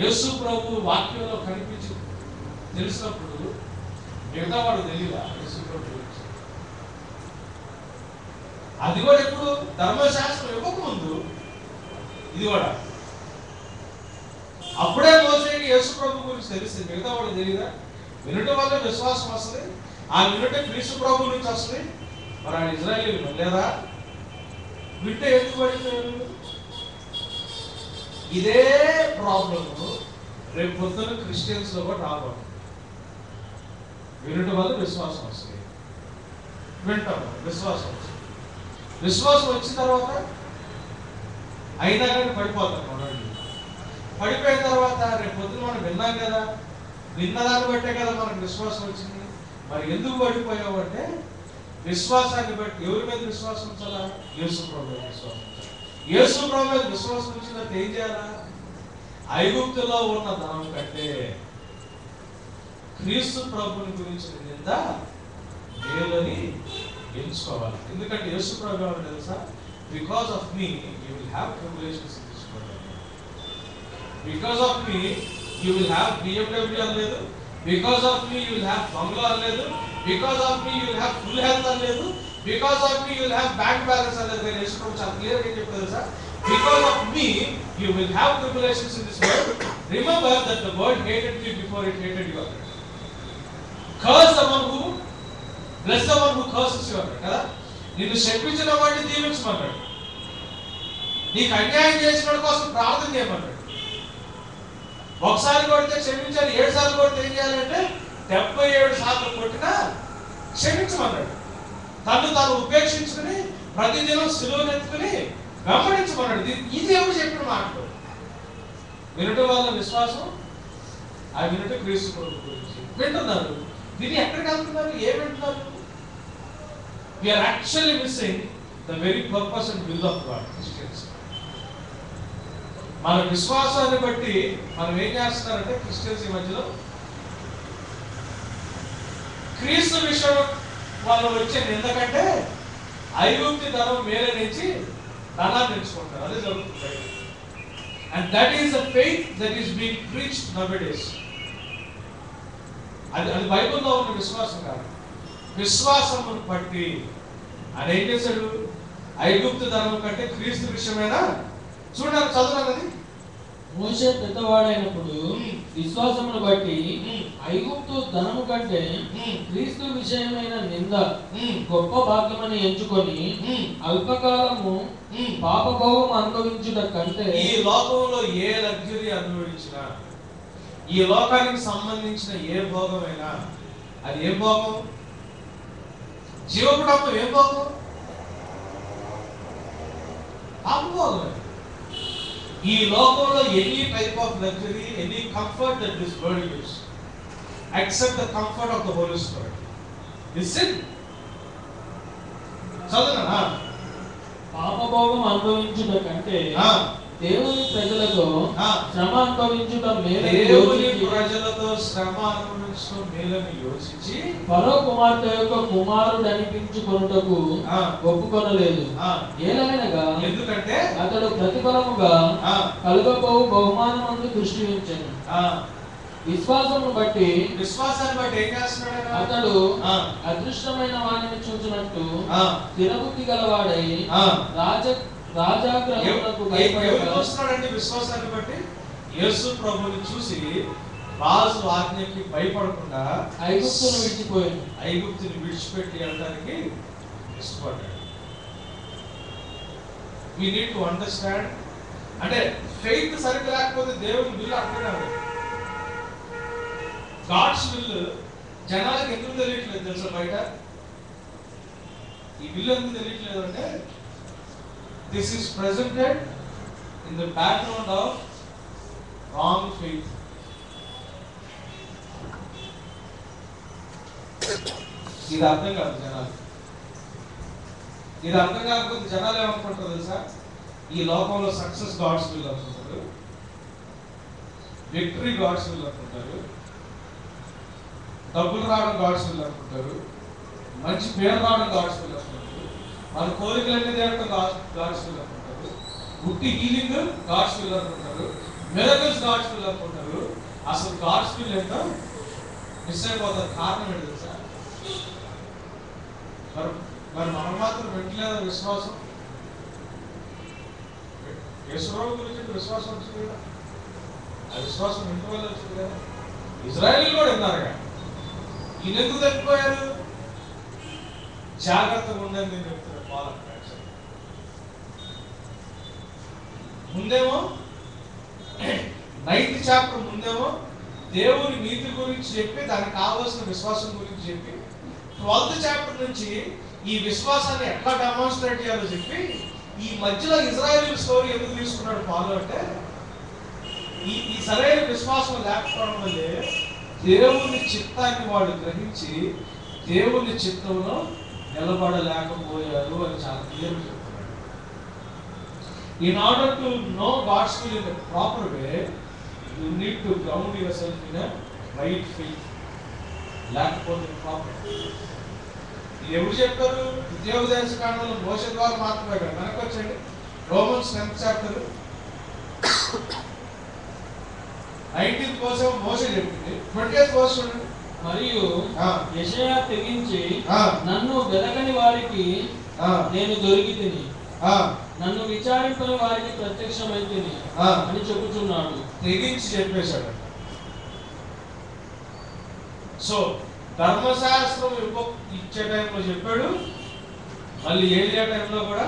యేసు ప్రభు వాక్యంలో కనిపించి తెలిసినప్పుడు మిగతా వాడు తెలియదా యేసు ప్రభు గురించి? అది కూడా ఎప్పుడు ధర్మశాస్త్రం ఇవ్వకముందు. ఇది కూడా అప్పుడే మోషేకి యేసు ప్రభు గురించి తెలిసింది. మిగతా వాడు తెలియదా? వినటం వల్ల విశ్వాసం వస్తుంది. ఆ వినటం క్రీస్తు ప్రభు నుంచి వస్తుంది. మరి ఆయన ఇజ్రాయేలీలు వినలేదా? వింటే ఎందుకు పడిపోయారు? ఇదే ప్రాబ్లం రేపు పొద్దున క్రిస్టియన్స్ లో కూడా రావాలి. వినటం వల్ల విశ్వాసం వస్తుంది. వింటాం, విశ్వాసం వస్తుంది. విశ్వాసం వచ్చిన తర్వాత అయినా కానీ పడిపోతాం. మనల్ని పడిపోయిన తర్వాత రేపు పొద్దున మనం విన్నాం కదా, విన్నదాన్ని బట్టే కదా మనకు విశ్వాసం వచ్చింది. మరి ఎందుకు పడిపోయావు అంటే విశ్వాసాన్ని బట్టి. ఎవరి మీద విశ్వాసం ఉంచాలా? యేసు ప్రభు మీద విశ్వాసం ఉంచాలి. యేసు ప్రభు మీద విశ్వాసం ఉంచినట్టు ఏం చేయాలా? ఐగుప్తులో ఉన్న ధనం కంటే క్రీస్తు ప్రభుని గురించిన నింద మేలని ఎంచుకోవాలి. ఎందుకంటే యేసు ప్రభు ఏమని తెలుసా? Because of me you will have tribulations in this world. Because of me you will have BMW అనలేదు. Because of me you will have bungalow అనలేదు. Because of me you will have full health అనలేదు. Because of me you will have bank balance అనలేదు. నేను యేసు ప్రభు చాలా clear గా చెప్పారు తెలుసా? Because of me, you will have tribulations in this world. Remember that the world hated you before it hated you. Curse the one who, bless the one who curses you. కదా? నిన్ను శపించిన వాడిని దీవించమన్నాడు. నీకు అన్యాయం చేసిన వాడి కోసం ప్రార్థన చేయమన్నాడు. ఒకసారి కొడితే క్షమించాలి, 7 సార్లు కొడితే ఏం చేయాలంటే 77 సార్లు కొట్టినా క్షమించమన్నాడు. తను తాను ఉపేక్షించుకుని ప్రతిదినం సిలువను ఎత్తుకుని వెంబడించమన్నాడు. ఇది ఎవరు చెప్పిన మాటలు? వినటం వల్ల విశ్వాసం. ఆ వినటం క్రీస్తు ప్రభు గురించి వింటున్నారు. దీన్ని ఎక్కడికి వెళ్తున్నారు? ఏం వింటున్నారు? We are actually missing the very purpose and will of God. Christians మన విశ్వాసాన్ని బట్టి మనం ఏం చేస్తున్నారంటే క్రిస్టియన్స్ ఈ మధ్యలో క్రీస్తు విషయం వాళ్ళు వచ్చే ఎందుకంటే ఐగుప్తి ధనం మేలనించి ధనాన్ని ఎంచుకుంటారు. అదే జరుగుతుంది. And that is the faith that is being preached నౌడేస్. అది బైబిల్లో ఉన్న విశ్వాసం కాదు. విశ్వాసమును బట్టి ఆయన ఏం చేశాడు? ఐగుప్తు ధనం కంటే క్రీస్తు విషయమైనా చూడండి, చదువున్నది. మోషే పెద్దవాడైనప్పుడు విశ్వాసమును బట్టి ఐగుప్తు ధనము కంటే క్రీస్తు విషయమైన నింద గొప్ప భాగ్యమని ఎంచుకొని అల్పకాలము పాపభోగం అనుభవించుట కంటే, ఈ లోకంలో ఏ లగ్జరీ అనుభవించినా, ఈ లోకానికి సంబంధించిన ఏ భోగమైనా, అది ఏం భోగం? జీవకుటంలో ఏం భోగం? పాపభోగం. ఈ లోకంలో any type of luxury, any comfort that this world gives except the comfort of the holy spirit is sin. చదువునా? పాపభోగం అనుభవించుట కంటే దేవుని ప్రజలతో శ్రమ అనుభవించుట దేవుని ప్రజలతో శ్రమ అనుభవించడం మేలని యోచించి ఫరో కుమార్తె యొక్క కుమారుడు అనిపించుకొనుటకు ఒప్పుకొనలేదు. ఏలైనగా ఎందుకంటే అతడు ప్రతిఫలముగా కలుగబోవు బహుమానమందు దృష్టి ఉంచెను. విశ్వాసాన్ని బట్టి ఏం చేస్తున్నాడు? అతడు అదృష్టమైన వాణిని చూచినట్టు స్థిరబుద్ధి గలవాడై రాజాగ్రహమునకు భయపడుతున్నాడండి. విశ్వాసాన్ని బట్టి యేసు ప్రభువుని చూసి రాజు ఆజ్ఞకి భయపడకుండా ఐగుప్తుని విడిచిపెట్టి వెళ్ళడానికి ఇష్టపడ్డాడు. we need to understand, అంటే ఫెయిత్ సరిగ్గా లేకపోతే దేవుని విల్ అంటున్నాడు. గాడ్స్ విల్ జనాలకు ఎందుకు తెలియట్లేదు తెలుసా? బయట ఈ విల్ ఎందుకు తెలియట్లేదు అంటే this is presented in the background of wrong faith. ఇది అర్థం కాదు జనాలు. ఇది అర్థం కాకపోతే జనాలు ఏమనుకుంటారు తెలుసా? ఈ లోకంలో సక్సెస్ గాడ్స్ విల్ అనుకుంటారు, విక్టరీ గాడ్స్ విల్ అనుకుంటారు, డబ్బులు రావడం గాడ్స్ విల్ అనుకుంటారు, మంచి పేరు రావడం గాడ్స్ విల్ అనుకుంటారు, మన కోరికలన్నీ తీరడం గాడ్స్ విల్ అనుకుంటారు, గుట్టి హీలింగ్ గాడ్స్ విల్ అనుకుంటారు, మిరకల్స్ గాడ్స్ విల్ అనుకుంటారు. అసలు గాడ్స్ విల్ ఏంటో మిస్ అయిపోతారు. కారణం ఏంటి తెలుసా? మరి మనం మాత్రం వెంటలేదు విశ్వాసం. యేసురావు గురించి విశ్వాసం వచ్చింది కదా, ఆ విశ్వాసం ఇంటి వల్ల వచ్చింది కదా. ఇజ్రాయేల్ కూడా విన్నారుగా. ఈయన ఎందుకు తప్పిపోయారు? జాగ్రత్తగా ఉందని నేను చెప్తున్నా. ముందేమో 9th చాప్టర్ ముందేమో దేవుని నీతి గురించి చెప్పి దానికి కావాల్సిన విశ్వాసం గురించి చెప్పి 12th చాప్టర్ నుంచి ఈ విశ్వాసాన్ని ఎట్లా డెమాన్స్ట్రేట్ చేయాలో చెప్పి ఈ మధ్యలో ఇజ్రాయేల్ స్టోరీ ఎందుకు తీసుకున్నాడు పాలు అంటే ఈ సరైన విశ్వాసం లేకపోవడం వల్లే దేవుని చిత్తాన్ని వాడు గ్రహించి దేవుని చిత్తంలో నిలబడలేకపోయారు అని చాలా క్లియర్గా చెప్తున్నాడు. In order to know God's will in a proper way, you need to ground yourself in a right faith. లేకపోతే ప్రాబ్లం. ఇది ఎవరు చెప్పారు? ఉద్యోగదేశ కాలంలో మోషే ద్వారా మాత్రమే కదా. మనకు వచ్చండి రోమన్స్ 10th చాప్టర్ 19th కోసం మోషే చెప్పింది. 20th వర్స్ చూడండి. మరియు యెషయా తెగించి నన్ను వెదకని వారికి నేను దొరికితిని, నన్ను విచారింపని వారికి ప్రత్యక్షమైతిని అని చెప్పుచున్నాడు. తెగించి చెప్పేశాడు. సో ధర్మశాస్త్రం ఇచ్చే టైంలో చెప్పాడు, మళ్ళీ ఏలియా టైంలో కూడా,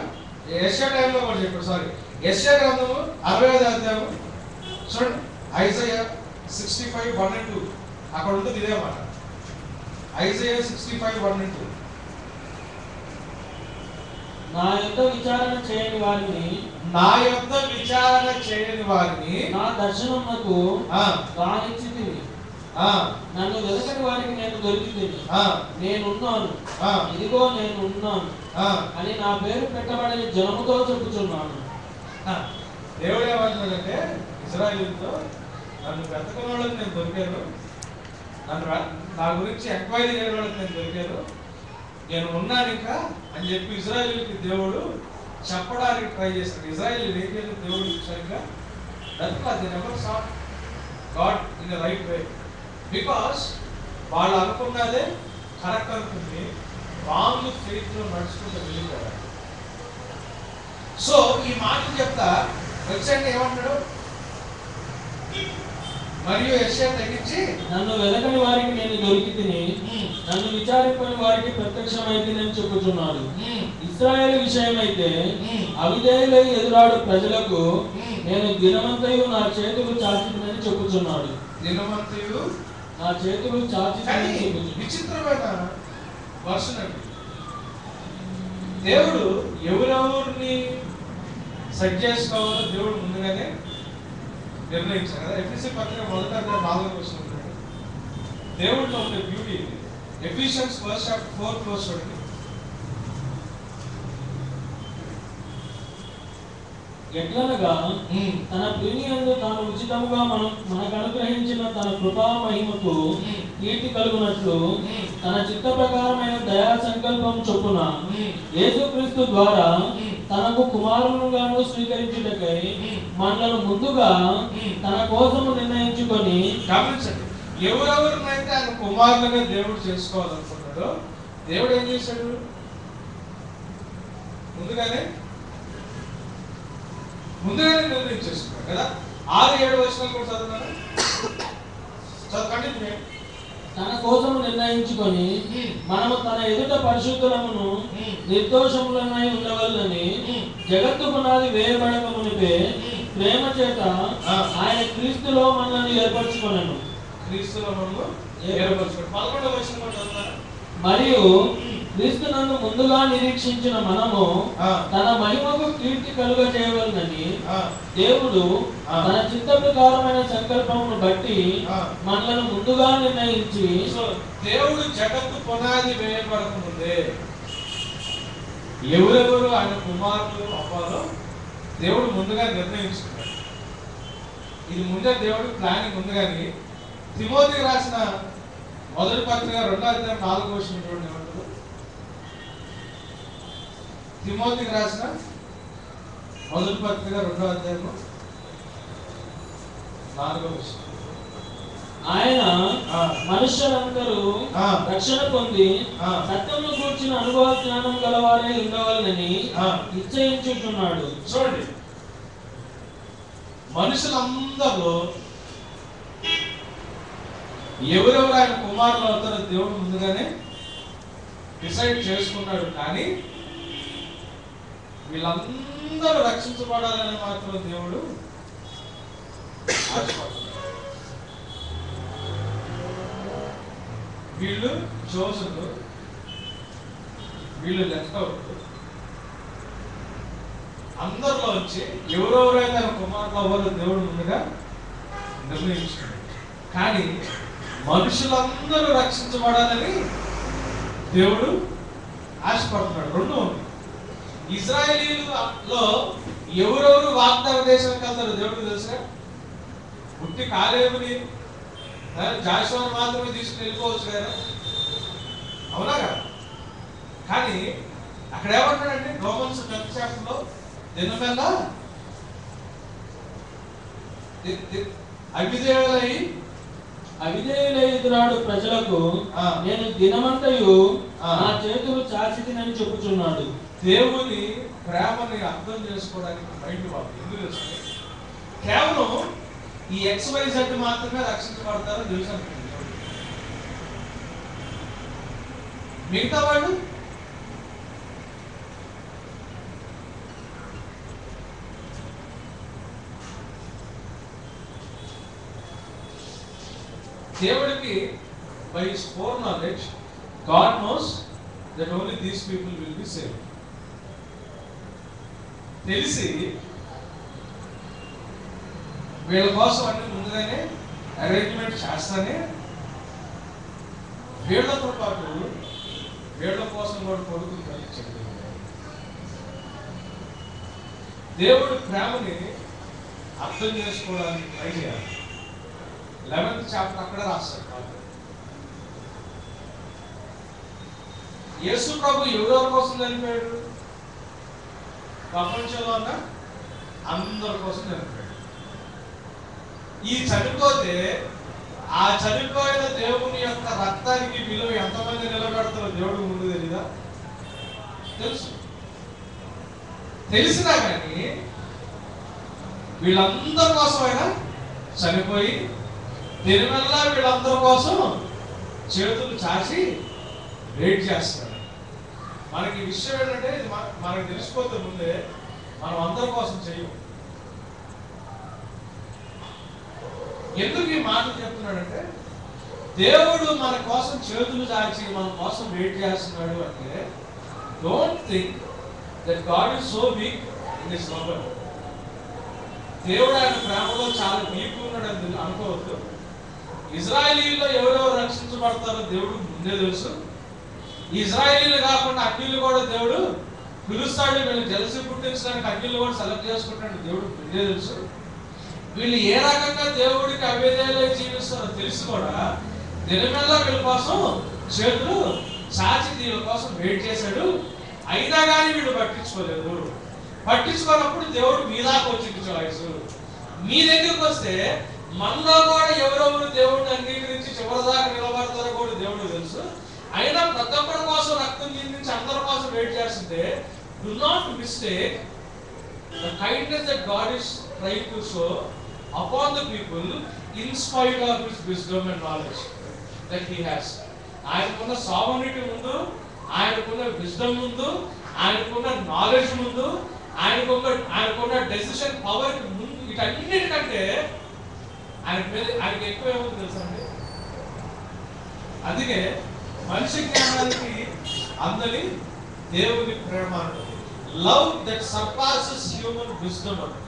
యెషయా టైంలో కూడా చెప్పాడు. సారీ, యెషయా గ్రంథము 60వ అధ్యాయం చూడండి. ఐజయా 65:1-2 అక్కడ ఉంటుంది ఇదే మాట. ఐజయా 65:1-2 నా యొద్ద విచారణ చేయని వారిని నా దర్శనమునకు రానిచ్చితివి, నన్ను వెదకని వారికి నేను దొరికితిని, నేనున్నాను, ఇదిగో నేనున్నాను అని నా పేరు పెట్టబడని జనముతో చెప్పుచున్నాను. దేవుడు ఏమంటున్నాడంటే ఇశ్రాయేలుతో, నన్ను వెతకని వాళ్ళకి నేను దొరికాను, నా గురించి ఎంక్వైరీ చేయడానికి నేను దొరికాను, నేను ఉన్నాను ఇంకా అని చెప్పి ఇజ్రాయేలుకి దేవుడు చెప్పడానికి ట్రై చేశాడు. ఇజ్రాయేల్ ఏం చేయాలి దేవుడు సరిగ్గా that never saw God in the right way, because వాళ్ళు అనుకున్నదే కరెక్ట్ అనుకుంది, రాంగ్ ఫెయిత్ లో నడుచుకుంటూ వెళ్ళిపోయారు. సో ఈ మాట చెప్తా వచ్చాక ఏమంటాడు, మరియు యెషయా తగ్గించి నన్ను వెదకని వారికి నేను దొరికి తిని నన్ను విచారింపని వారికి ప్రత్యక్షమైతే నేను చెప్పుచున్నాడు. ఇశ్రాయేలు విషయమైతే అవిధేయులై ఎదురాడు ప్రజలకు నేను దినమంతయు నా చేతులు చాచినని చెప్పుచున్నాడు. దినమంతయు నా చేతులు చాచినని చెప్పుచున్నాడు. విచిత్రమైన వర్షం అండి. దేవుడు ఎవరెవరిని సెట్ చేసుకోవాలో దేవుడు ముందుగానే నిర్ణయించారు కదా. ఎఫీసీ పత్రిక 1:4 దేవుడిలో ఉండే బ్యూటీ. ఎఫిషియన్స్ 1:4 ఎట్లనగా తన ప్రియనియందు తాను ఉచితముగా మనకు అనుగ్రహించిన తన కృపా మహిమకు కీర్తి కలుగునట్లు తన చిత్త ప్రకారమైన దయా సంకల్పం చొప్పున యేసుక్రీస్తు ద్వారా తనకు కుమారునిగాను స్వీకరించుటకై మనలను ముందుగా తన కోసము నిర్ణయించుకొని. గమనించండి, ఎవరెవరినైతే ఆయన కుమారులుగా దేవుడు చేసుకోవాలనుకున్నాడో దేవుడు ఏం చేశాడు, ముందుగానే నిర్ణయించేసుకున్నాడు కదా. 6-7 వచనాలు కూడా చదువుతాను, కంటిన్యూ. తన కోసము నిర్ణయించుకొని మనము తన ఎదుట పరిశుద్ధులమును నిర్దోషములనై ఉండవల్లని జగత్తు పునాది వేయబడక మునిపే ప్రేమ చేత ఆయన క్రీస్తులో మనల్ని ఏర్పరచుకొనెను. క్రీస్తులో మనల్ని ఏర్పరచుకొనెను. 11వ వచనం కూడా చదువుతాను. మరియు క్రీస్తు నందు ముందుగా నిరీక్షించిన మనము తన మహిమకు కీర్తి కలుగ చేయవలనని దేవుడు తన చిత్త ప్రకారమైన సంకల్పమును బట్టి మనలను ముందుగా నిర్ణయించి. దేవుడు జగత్తు పునాది వేయబడకముందే ఎవరెవరు ఆయన కుమారులు అవ్వాలో దేవుడు ముందుగా నిర్ణయించుకున్నాడు. ఇది ముందే దేవుడు ప్లానింగ్ ఉంది. కానీ తిమోతికి రాసిన మొదటి పత్రిక 2:4 చూడండి. తిమోతికి రాసిన మొదటి పత్రిక 2:4 ఆయన మనుష్యులందరూ రక్షణ పొంది సత్యమును కూర్చిన అనుభవ జ్ఞానం గలవారే ఉండవాలని నిశ్చయించుతున్నాడు. చూడండి, మనుషులందరూ ఎవరెవరు ఆయన కుమారులు అవుతారో దేవుడు ముందుగానే డిసైడ్ చేసుకున్నాడు. కానీ వీళ్ళందరూ రక్షించబడాలని మాత్రం దేవుడు ఆశపడుతున్నాడు. వీళ్ళు చోజన్, వీళ్ళు లెఫ్ట్ అవుట్. అందరిలో వచ్చి ఎవరెవరైతే ఆయన కుమారులు అవ్వాలో దేవుడు ముందుగా నిర్ణయించుకున్నాడు. కానీ మనుషులందరూ రక్షించబడాలని దేవుడు ఆశపడుతున్నాడు. రెండు ఉంది. ఇజ్రాయేలీలో ఎవరెవరు వాగ్దాన దేశానికి వెళ్తారు దేవుడికి తెలుసా? పుట్టి కాలేబుని జాషువాను మాత్రమే తీసుకుని వెళ్ళిపోవచ్చు కదా, అవునా కదా? కానీ అక్కడ ఏమంటాడంటే రోమన్స్ 10th చాప్టర్లో దినమెల్లా అవిధేయులై ఎదురాడు ప్రజలకు నేను దినమంతయు నా చేతులు చాచితినని చెప్పుచున్నాడు. దేవుని ప్రేమని అర్థం చేసుకోవడానికి మైండ్ వాళ్ళు ఎందుకు తెలుసు? కేవలం ఈ XYZ మాత్రమే రక్షించబడతారో తెలుసు అనుకుంటుంది. మిగతా వాళ్ళు దేవుడికి by his foreknowledge God knows that only these people will be saved. తెలిసి వీళ్ళ కోసం అన్ని ముందుగానే అరేంజ్మెంట్ చేస్తానే వీళ్ళతో పాటు వీళ్ళ కోసం కూడా కొడుకుని కలిగించండి. దేవుడి ప్రేమని అర్థం చేసుకోవడానికి ట్రై చేయాలి. 11th చాప్టర్ అక్కడ రాస్తాడు. యేసు ప్రభు ఎవరెవరి కోసం చనిపోయాడు? ప్రపంచంలో ఉన్న అందరి కోసం చనిపోయాడు. ఈ చనిపోతే ఆ చనిపోయిన దేవుని యొక్క రక్తానికి విలువ ఎంతమంది నిలబెడతారో దేవుడు ముందు తెలీదా? తెలుసు. తెలిసినా కానీ వీళ్ళందరి కోసం ఆయన చనిపోయి తిరుమల వీళ్ళందరి కోసం చేతులు చాచి వెయిట్ చేస్తాడు. మనకి విషయం ఏంటంటే ఇది మనకు తెలిసిపోతే ముందే మనం అందరి కోసం చేయము. ఎందుకు ఈ మాటలు చెప్తున్నాడంటే దేవుడు మన కోసం చేతులు చాచి మన కోసం వెయిట్ చేస్తున్నాడు అంటే don't think that God is so weak in this world. దేవుడు ఆయన ప్రేమలో చాలా వీక్ ఉన్నాడు అనుకోవద్దు. ఇజ్రాయేలీలో ఎవరెవరు రక్షించబడతారో దేవుడు ముందే తెలుసు. ఇజ్రాయేలీలు కాకుండా అన్యులు కూడా దేవుడు పిలుస్తాడు. వీళ్ళు జలసి పుట్టించడానికి అన్యులు కూడా సెలెక్ట్ చేసుకుంటాడు దేవుడు ముందే తెలుసు. వీళ్ళు ఏ రకంగా దేవుడికి అవిధేయులై జీవిస్తారో తెలిసి కూడా దినమెల్లా వీళ్ళ కోసం చేతులు చాచి వీళ్ళ కోసం వెయిట్ చేశాడు. అయినా కానీ వీళ్ళు పట్టించుకోలేదు. పట్టించుకున్నప్పుడు దేవుడు మీ దాకా వచ్చింది చాయిస్. మీ దగ్గరికి వస్తే మనలో కూడా ఎవరెవరు దేవుడిని అంగీకరించి చివరి దాకా నిలబడతారో కూడా దేవుడు తెలుసు. అయినా ప్రతి ఒక్కరి కోసం రక్తం చిందించి అందరి కోసం వెయిట్ చేస్తుంటే do not mistake the kindness that God is trying to show upon the people in spite of his wisdom and knowledge that he has. ఆయనకున్న సావర్నిటీ ముందు, ఆయనకున్న విజ్డమ్ ముందు, ఆయనకున్న నాలెడ్జ్ ముందు, ఆయనకున్న డెసిషన్ పవర్ ముందు, వీటన్నిటికంటే ఆయనకి ఎక్కువ ఏముంది తెలుసా అండి? అందుకే మనిషి జ్ఞానానికి అందని దేవుని ప్రేమ అంటుంది. Love that surpasses human wisdom అంటుంది.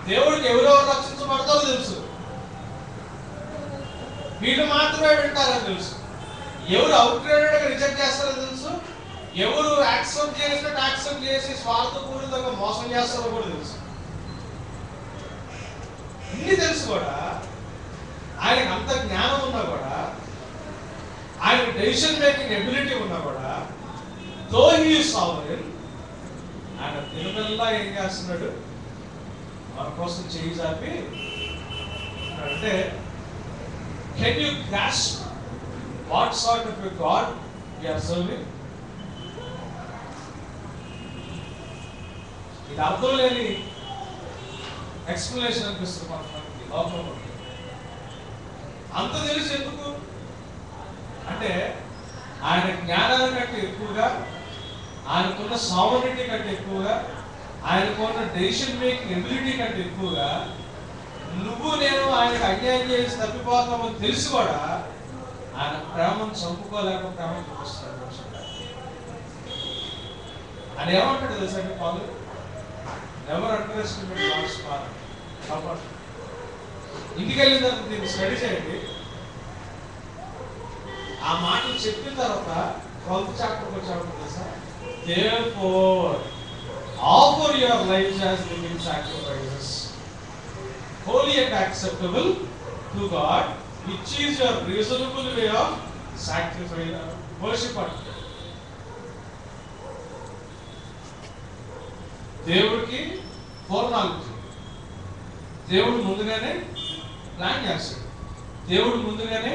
దేవుడికి ఎవరెవరు రక్షించబడతారో తెలుసు. వీళ్ళు మాత్రమే వింటారని తెలుసు. ఎవరు అవుట్రేటెడ్ గా రిజెక్ట్ చేస్తారో తెలుసు. ఎవరు యాక్సెప్ట్ చేసినట్టు యాక్సెప్ట్ చేసి స్వార్థపూరితంగా మోసం చేస్తారో కూడా తెలుసు. ఇన్ని తెలుసు కూడా ఆయనకు అంత జ్ఞానం ఉన్నా కూడా, ఆయన డెసిషన్ మేకింగ్ ఎబిలిటీ ఉన్నా కూడా, దో హీ ఈజ్ సావరెన్, ఆయన దినమెల్లా ఏం చేస్తున్నాడు? మన కోసం చేయి చాపి అంటే can you grasp what sort of a God we are serving? ఇది అర్థం లేని ఎక్స్ప్లెనేషన్ అనిపిస్తుంది మనకి లోకంలో. అంత తెలిసి ఎందుకు అంటే ఆయన జ్ఞానాన్ని కంటే ఎక్కువగా, ఆయనకున్న సావర్నిటీ కంటే ఎక్కువగా, ఆయనకున్న డెసిషన్ మేకింగ్ ఎబిలిటీ కంటే ఎక్కువగా నువ్వు నేను ఆయనకు అన్యాయం చేసి తప్పిపోతామని తెలిసి కూడా ఆయన ప్రేమను చంపుకోలేక ప్రేమ చూపిస్తాడు. ఆయన ఏమంటాడు తెలుసా అండి పాలు? Never underestimate God's power. కాబట్టి ఇంటికి వెళ్ళిన తర్వాత దీన్ని స్టడీ చేయండి. ఆ మాటలు చెప్పిన తర్వాత 12th చాప్టర్కి వచ్చాము తెలుసా? Therefore offer your lives as living sacrifices, holy and acceptable to God, which is your reasonable way of sacrifice, worship. దేవుడికి పూర్ణాలు దేవుడు ముందుగానే ప్లాన్ చేస్తాడు. దేవుడు ముందుగానే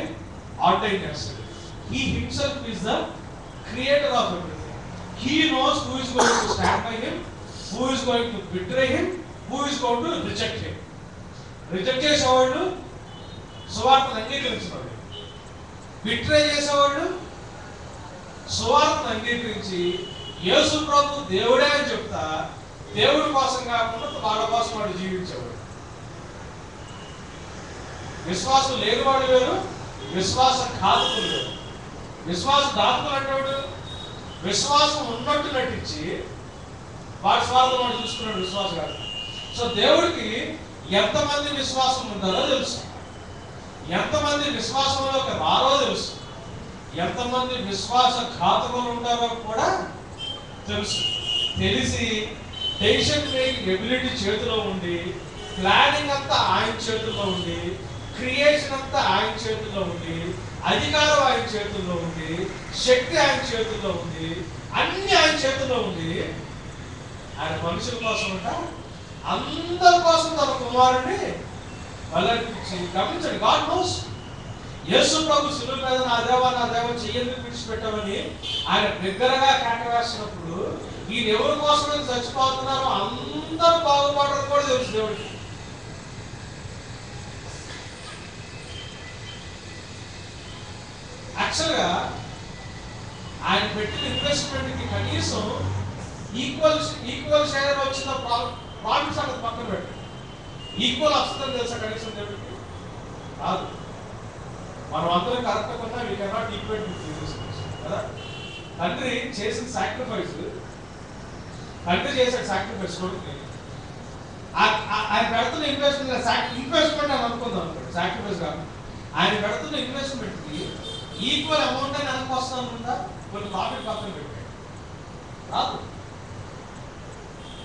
ఆర్డైన్ చేస్తాడు. He himself is the creator of everything. He knows who is going to stand by him, who is going to betray him, who is going to reject him. Reject చేసేవాళ్ళు సువార్తను అంగీకరించినవాళ్ళు, betray చేసేవాళ్ళు సువార్తను అంగీకరించి యేసు ప్రభు దేవుడే అని చెప్తా దేవుడి కోసం కాకుండా వాళ్ళ కోసం వాడు జీవించేవాడు. విశ్వాసం లేనివాడు వేరు, విశ్వాస ఘాతకులు వేరు. విశ్వాస ఘాతకులు అంటే విశ్వాసం ఉన్నట్టు నటించి వాడి స్వార్థం వాడు చూసుకున్నాడు విశ్వాసఘాతకుడు. సో దేవుడికి ఎంతమంది విశ్వాసం ఉండాలో తెలుసు, ఎంతమంది విశ్వాసంలోకి రారో తెలుసు, ఎంతమంది విశ్వాస ఘాతకులు ఉంటారో కూడా తెలుసు. తెలిసి డెసిషన్ మేకింగ్ ఎబిలిటీ చేతిలో ఉండి, ప్లానింగ్ అంతా ఆయన చేతుల్లో ఉండి, క్రియేషన్ అంతా ఆయన చేతుల్లో ఉండి, అధికారం ఆయన చేతుల్లో ఉంది, శక్తి ఆయన చేతుల్లో ఉంది, అన్ని ఆయన చేతుల్లో ఉంది. ఆయన మనుషుల కోసం అంట అందరి కోసం తన కుమారుడిని వెల్లడించి. గమనించండి, గాడ్ నోస్. యేసు ప్రభు శిలువ మీద నా దేవా చెయ్యని విడిచిపెట్టామని ఆయన దగ్గరగా కేకవేస్తున్నప్పుడు ఈయన ఎవరి కోసం చచ్చిపోతున్నారో అందరూ బాగుపడడం కూడా తెలుసు దేవుడికి. యాక్చువల్గా ఆయన పెట్టిన ఇన్వెస్ట్మెంట్కి కనీసం ఈక్వల్ షేర్ వచ్చిన ప్రాఫిట్స్ అక్కడ పక్కన పెట్టండి. ఈక్వల్ వస్తుందని తెలుసా కనీసం దేవుడికి? రాదు. మనం అందరం కరెక్ట్గా ఉన్నా వీ కెనాట్ ఈక్వేట్ కదా. తండ్రి చేసిన సాక్రిఫైస్, తండ్రి చేశాడు సాక్రిఫైస్ కొడుకుని. ఆయన పెడుతున్న ఇన్వెస్ట్మెంట్ అని అనుకుందాం అనుకోండి, సాక్రిఫైస్ కాదు. ఆయన పెడుతున్న ఇన్వెస్ట్మెంట్కి ఈక్వల్ అమౌంట్ అని వెనక్కి వస్తాను అనుకుంటా, కొన్ని ప్రాఫిట్ పక్కన పెట్టాడు. రాదు.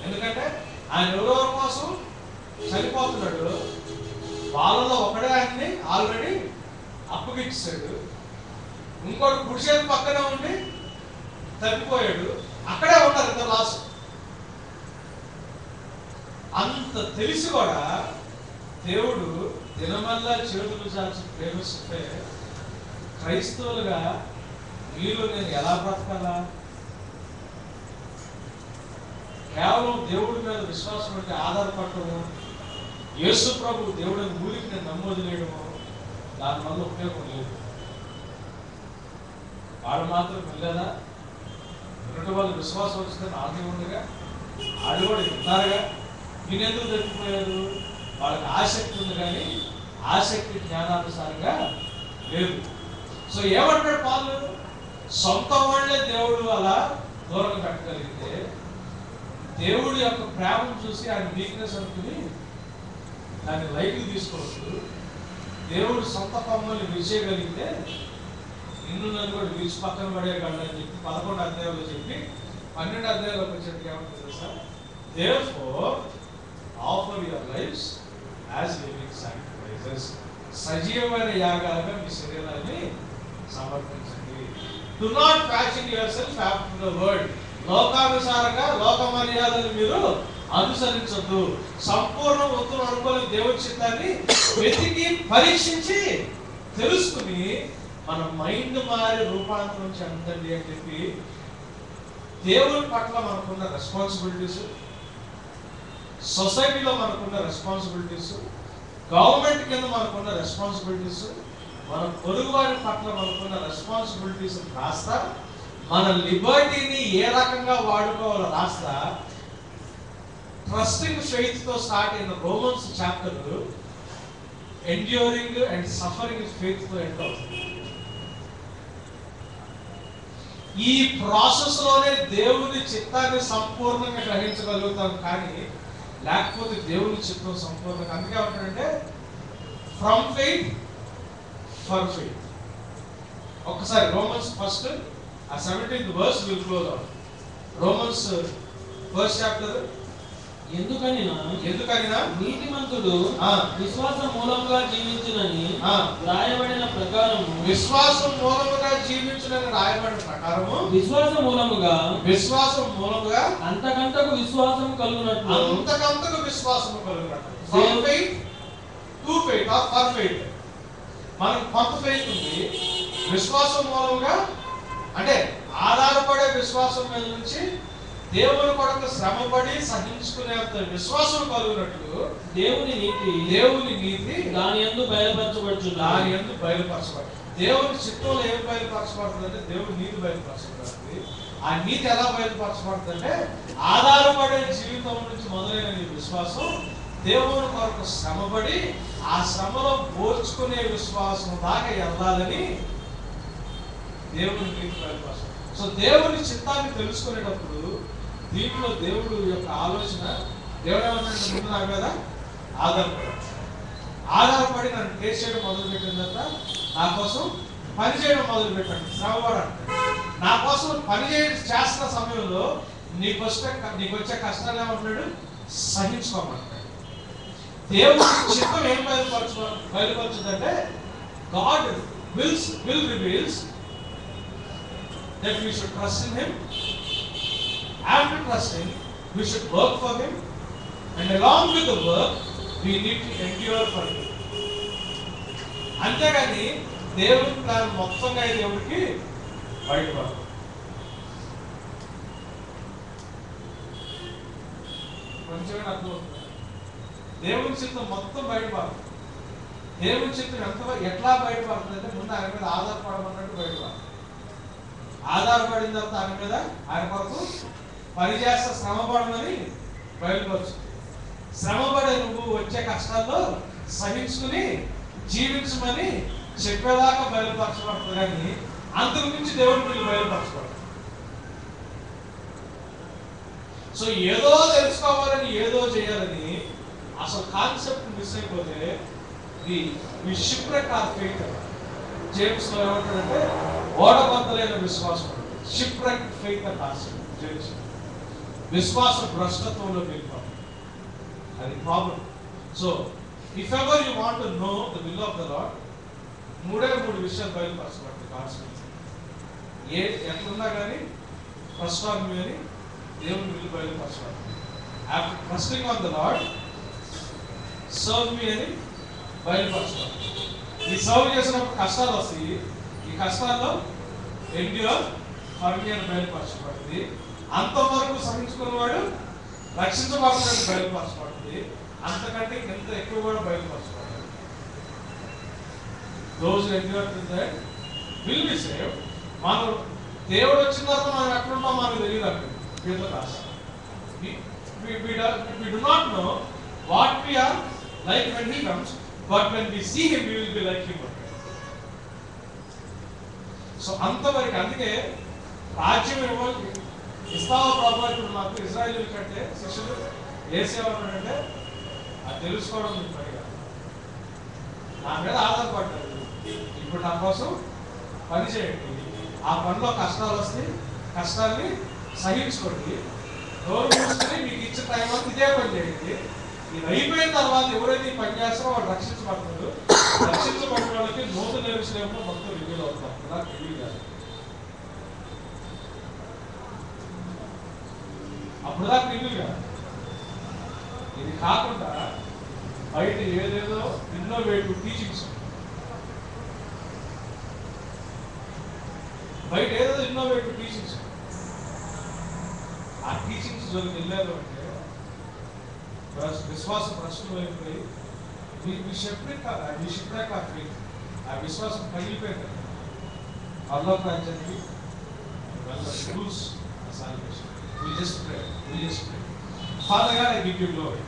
ఎందుకంటే ఆయన ఎవరెవరి కోసం చనిపోతున్నాడు, వాళ్ళలో ఒకడే ఆయన్ని ఆల్రెడీ అప్పగిచ్చాడు. ఇంకోటి కుడి చేతి పక్కనే ఉండి తప్పిపోయాడు, అక్కడే ఉంటారు ఇద్దరు లాస్ట్. అంత తెలిసి కూడా దేవుడు దినమల్లా చేతులు చాచి ప్రేమిస్తుంటే క్రైస్తవులుగా మీరు నేను ఎలా బ్రతకాలా? కేవలం దేవుడి మీద విశ్వాసం అంటే ఆధారపడటము, యేసు ప్రభు దేవుడిని ఊరికి నేను నమ్మోదిలేయడము, దానివల్ల ఉపయోగం లేదు. వాడు మాత్రం వెళ్ళదా? ఎన్నటి వాళ్ళు విశ్వాసం వచ్చిందని ఆది ఉండగా ఆడు కూడా విన్నారుగా, వినేందుకు తప్పిపోయారు. వాళ్ళకి ఆసక్తి ఉంది కానీ ఆసక్తి జ్ఞానానుసారంగా లేదు. సో ఏమంటాడు పాలు? సొంత వాళ్ళే దేవుడు అలా దూరంగా పెట్టగలిగితే దేవుడి యొక్క ప్రేమను చూసి ఆయన వీక్నెస్ అనుకుని దాన్ని లైట్కి తీసుకోవచ్చు. దేవుడు సొంత కొమ్మల్ని విరిచేయగలిగితే నిన్ను నన్ను కూడా విరిచి పక్కన పడేయగలడు అని చెప్పి 11 అధ్యాయంలో చెప్పి 12 అధ్యాయంలోకి వచ్చేటికి ఏమంటుంది తెలుసా? Therefore offer your lives as living sacrifices, సజీవమైన యాగాలుగా మీ శరీరాన్ని సమర్పించండి. Do not fashion yourself after the world, లోకానుసారంగా లోక మర్యాదలు మీరు అనుసరించద్దు. సంపూర్ణ వృత్తులు అనుకోని దేవుడి చిత్తాన్ని వెతికి పరీక్షించి తెలుసుకుని మన మైండ్ మారి రూపాంతరం చెందండి అని చెప్పి దేవుడి పట్ల మనకున్న రెస్పాన్సిబిలిటీస్, సొసైటీలో మనకున్న రెస్పాన్సిబిలిటీస్, గవర్నమెంట్ కింద మనకున్న రెస్పాన్సిబిలిటీస్, మన పొరుగు వారి పట్ల మనకున్న రెస్పాన్సిబిలిటీస్ రాస్తా మన లిబర్టీని ఏ రకంగా వాడుకోవాలో రాస్తా ట్రస్టింగ్ ఫెయిత్ తో స్టార్ట్ అయిన Romans chapter enduring and suffering faith తో ఎండ్ అవుతుంది. ఈ ప్రాసెస్ లోనే దేవుని చిత్తాన్ని సంపూర్ణంగా గ్రహించగలుగుతాం, కానీ లేకపోతే దేవుని చిత్తం సంపూర్ణంగా. అందుకే ఏమంటాడంటే ఫ్రమ్ ఫెయిత్ ఫర్ ఫెయిత్. ఒక్కసారి రోమన్స్ ఫస్ట్ ఆ 17th verse will close out. Romans first chapter. ఎందుకనినా నీతిమంతుడు విశ్వాసం మూలంగా జీవించునని రాయబడిన ప్రకారము, విశ్వాసం మూలముగా జీవించునని రాయబడిన ప్రకారము, విశ్వాసం మూలముగా అంతకంతకు విశ్వాసం కలుగునట్లు, From faith to faith or for faith. మనకు కొంత ఫెయిత్ ఉంది, విశ్వాసం మూలంగా అంటే ఆధారపడే విశ్వాసం మీద నుంచి దేవుని కొరకు శ్రమపడి సహించుకునేంత విశ్వాసం కలుగునట్లు దేవుని నీతి దాని యందు బయలుపరచబడుతుంది. దేవుని చిత్తంలో ఏం బయలుపరచబడుతుంది అంటే దేవుని నీతి బయలుపరచబడుతుంది. ఆ నీతి ఎలా బయలుపరచబడుతుంది అంటే ఆధారపడే జీవితం నుంచి మొదలైన నీ విశ్వాసం దేవుని కొరకు శ్రమపడి ఆ శ్రమలో పోర్చుకునే విశ్వాసం దాకా వెళ్ళాలని దేవుని నీతి బయలుపరచబడుతుంది. సో దేవుని చిత్తాన్ని తెలుసుకునేటప్పుడు దీంట్లో దేవుడు యొక్క ఆలోచన, దేవుడు ఏమన్నాడు? ముందు నా మీద ఆధారపడి నన్ను టేస్ట్ చేయడం మొదలు పెట్టిన తర్వాత నా కోసం పని చేయడం మొదలు పెట్టండి, శ్రమపడండి. నా కోసం పని చేస్తున్న సమయంలో నీకు వచ్చే కష్టాలు ఏమంటున్నాడు? సహించుకోమంటాడు. దేవుడి చిత్తం ఏం బయలుపరచుదంటే God will reveals that we should trust in him. After trusting, we should work for him, and along with the work, we need to endure for him. అంతేగాని దేవుని ప్లాన్ మొత్తంగా దేవుడికి బయటపడదు. కొంచెమే అర్థమవుతుంది. దేవుని చిత్తం మొత్తం బయటపడదు. దేవుని చిత్తం ఎట్లా బయటపడుతుంది అంటే ముందు ఆయన మీద ఆధారపడమన్నట్టు బయటపడదు. ఆధారపడిన తర్వాత ఆయన మీద ఆయన కొరకు పనిచేస్తా శ్రమపడమని బయలుపరచు. శ్రమపడే నువ్వు వచ్చే కష్టాల్లో సహించుకుని జీవించమని చెప్పేదాకా బయలుపరచబడుతుంది, కానీ అంతకు మించి దేవుడు మీకు బయలుపరచబడదు. సో ఏదో తెలుసుకోవాలని ఏదో చేయాలని అసలు కాన్సెప్ట్ మిస్ అయిపోతే వి షిప్రెక్ ఆర్ ఫెయిత్. జేమ్స్ లో ఏమంటాడంటే ఓడబందలైన విశ్వాసం, షిప్రెక్ ఫెయిత్ అని రాశాడు జేమ్స్. విశ్వాస భ్రష్టత్వంలో వెళ్ళిపోతాం, అది problem. So if ever you want to know the will of the lord, మూడు విషయాలు బయలుపరచబడతాయి కాన్సెప్ట్. ఎట్లున్నా కానీ ఫస్ట్ ఆన్ మీ అని దేవుని విల్ బయలుపరచబడతాయి. After trusting on the lord, serve me అని బయలుపరచబడతాయి. ఈ సర్వ్ చేసినప్పుడు కష్టాలు వస్తాయి, ఈ కష్టాల్లో ఎండ్యూర్ ఫర్ మీ అని బయలుపరచబడుతుంది. అంతవరకు సహించుకున్నవాడు రక్షించబడుతున్నట్టు బయలుపరచబడుతుంది. అంతకంటే ఎంత ఎక్కువ కూడా బయలుపరచబడుతుంది. Those who endure to that will be saved. మనం దేవుడు వచ్చిన తర్వాత మనం ఎక్కడుంటాం మనకు తెలియదు. అక్కడ వీళ్ళ రాష్ట్రం we do not know what we are like when he comes, but when we see him we will be like him. So అంతవరకు అందుకే రాజ్యం ఇస్తావా ప్రభు ఇప్పుడు నాకు ఇజ్రాయేల్ కంటే శిష్యులు ఏసేవారంటే అది తెలుసుకోవడం మీకు పనిగా. నా మీద ఆధారపడ్డారు, ఇప్పుడు నా కోసం పని చేయండి. ఆ పనిలో కష్టాలు వస్తే కష్టాన్ని సహించుకోండి. నోరు మూసుకొని మీకు ఇచ్చిన టైం వరకు ఇదే పని చేయండి. ఇది అయిపోయిన తర్వాత ఎవరైతే ఈ పని చేస్తారో వాళ్ళు రక్షించబడతారు. రక్షించబడిన వాళ్ళకి నూతన నిరీక్షణలో మొత్తం రివ్యూలు అవుతారు. నాకు రివ్యూ కాదు. అప్పుడు దాకా రివ్యూ కాదు. ఇది కాకుండా బయట ఏదేదో ఇన్నోవేటివ్ టీచింగ్స్, బయట ఏదేదో ఇన్నోవేటివ్ టీచింగ్స్, ఆ టీచింగ్స్ జోలికి వెళ్ళారు అంటే విశ్వాస ప్రశ్నలు అయిపోయి ఆ విశ్వాసం పగిలిపోయింది. పరలోక రాజ్యానికి Father God, I give you glory.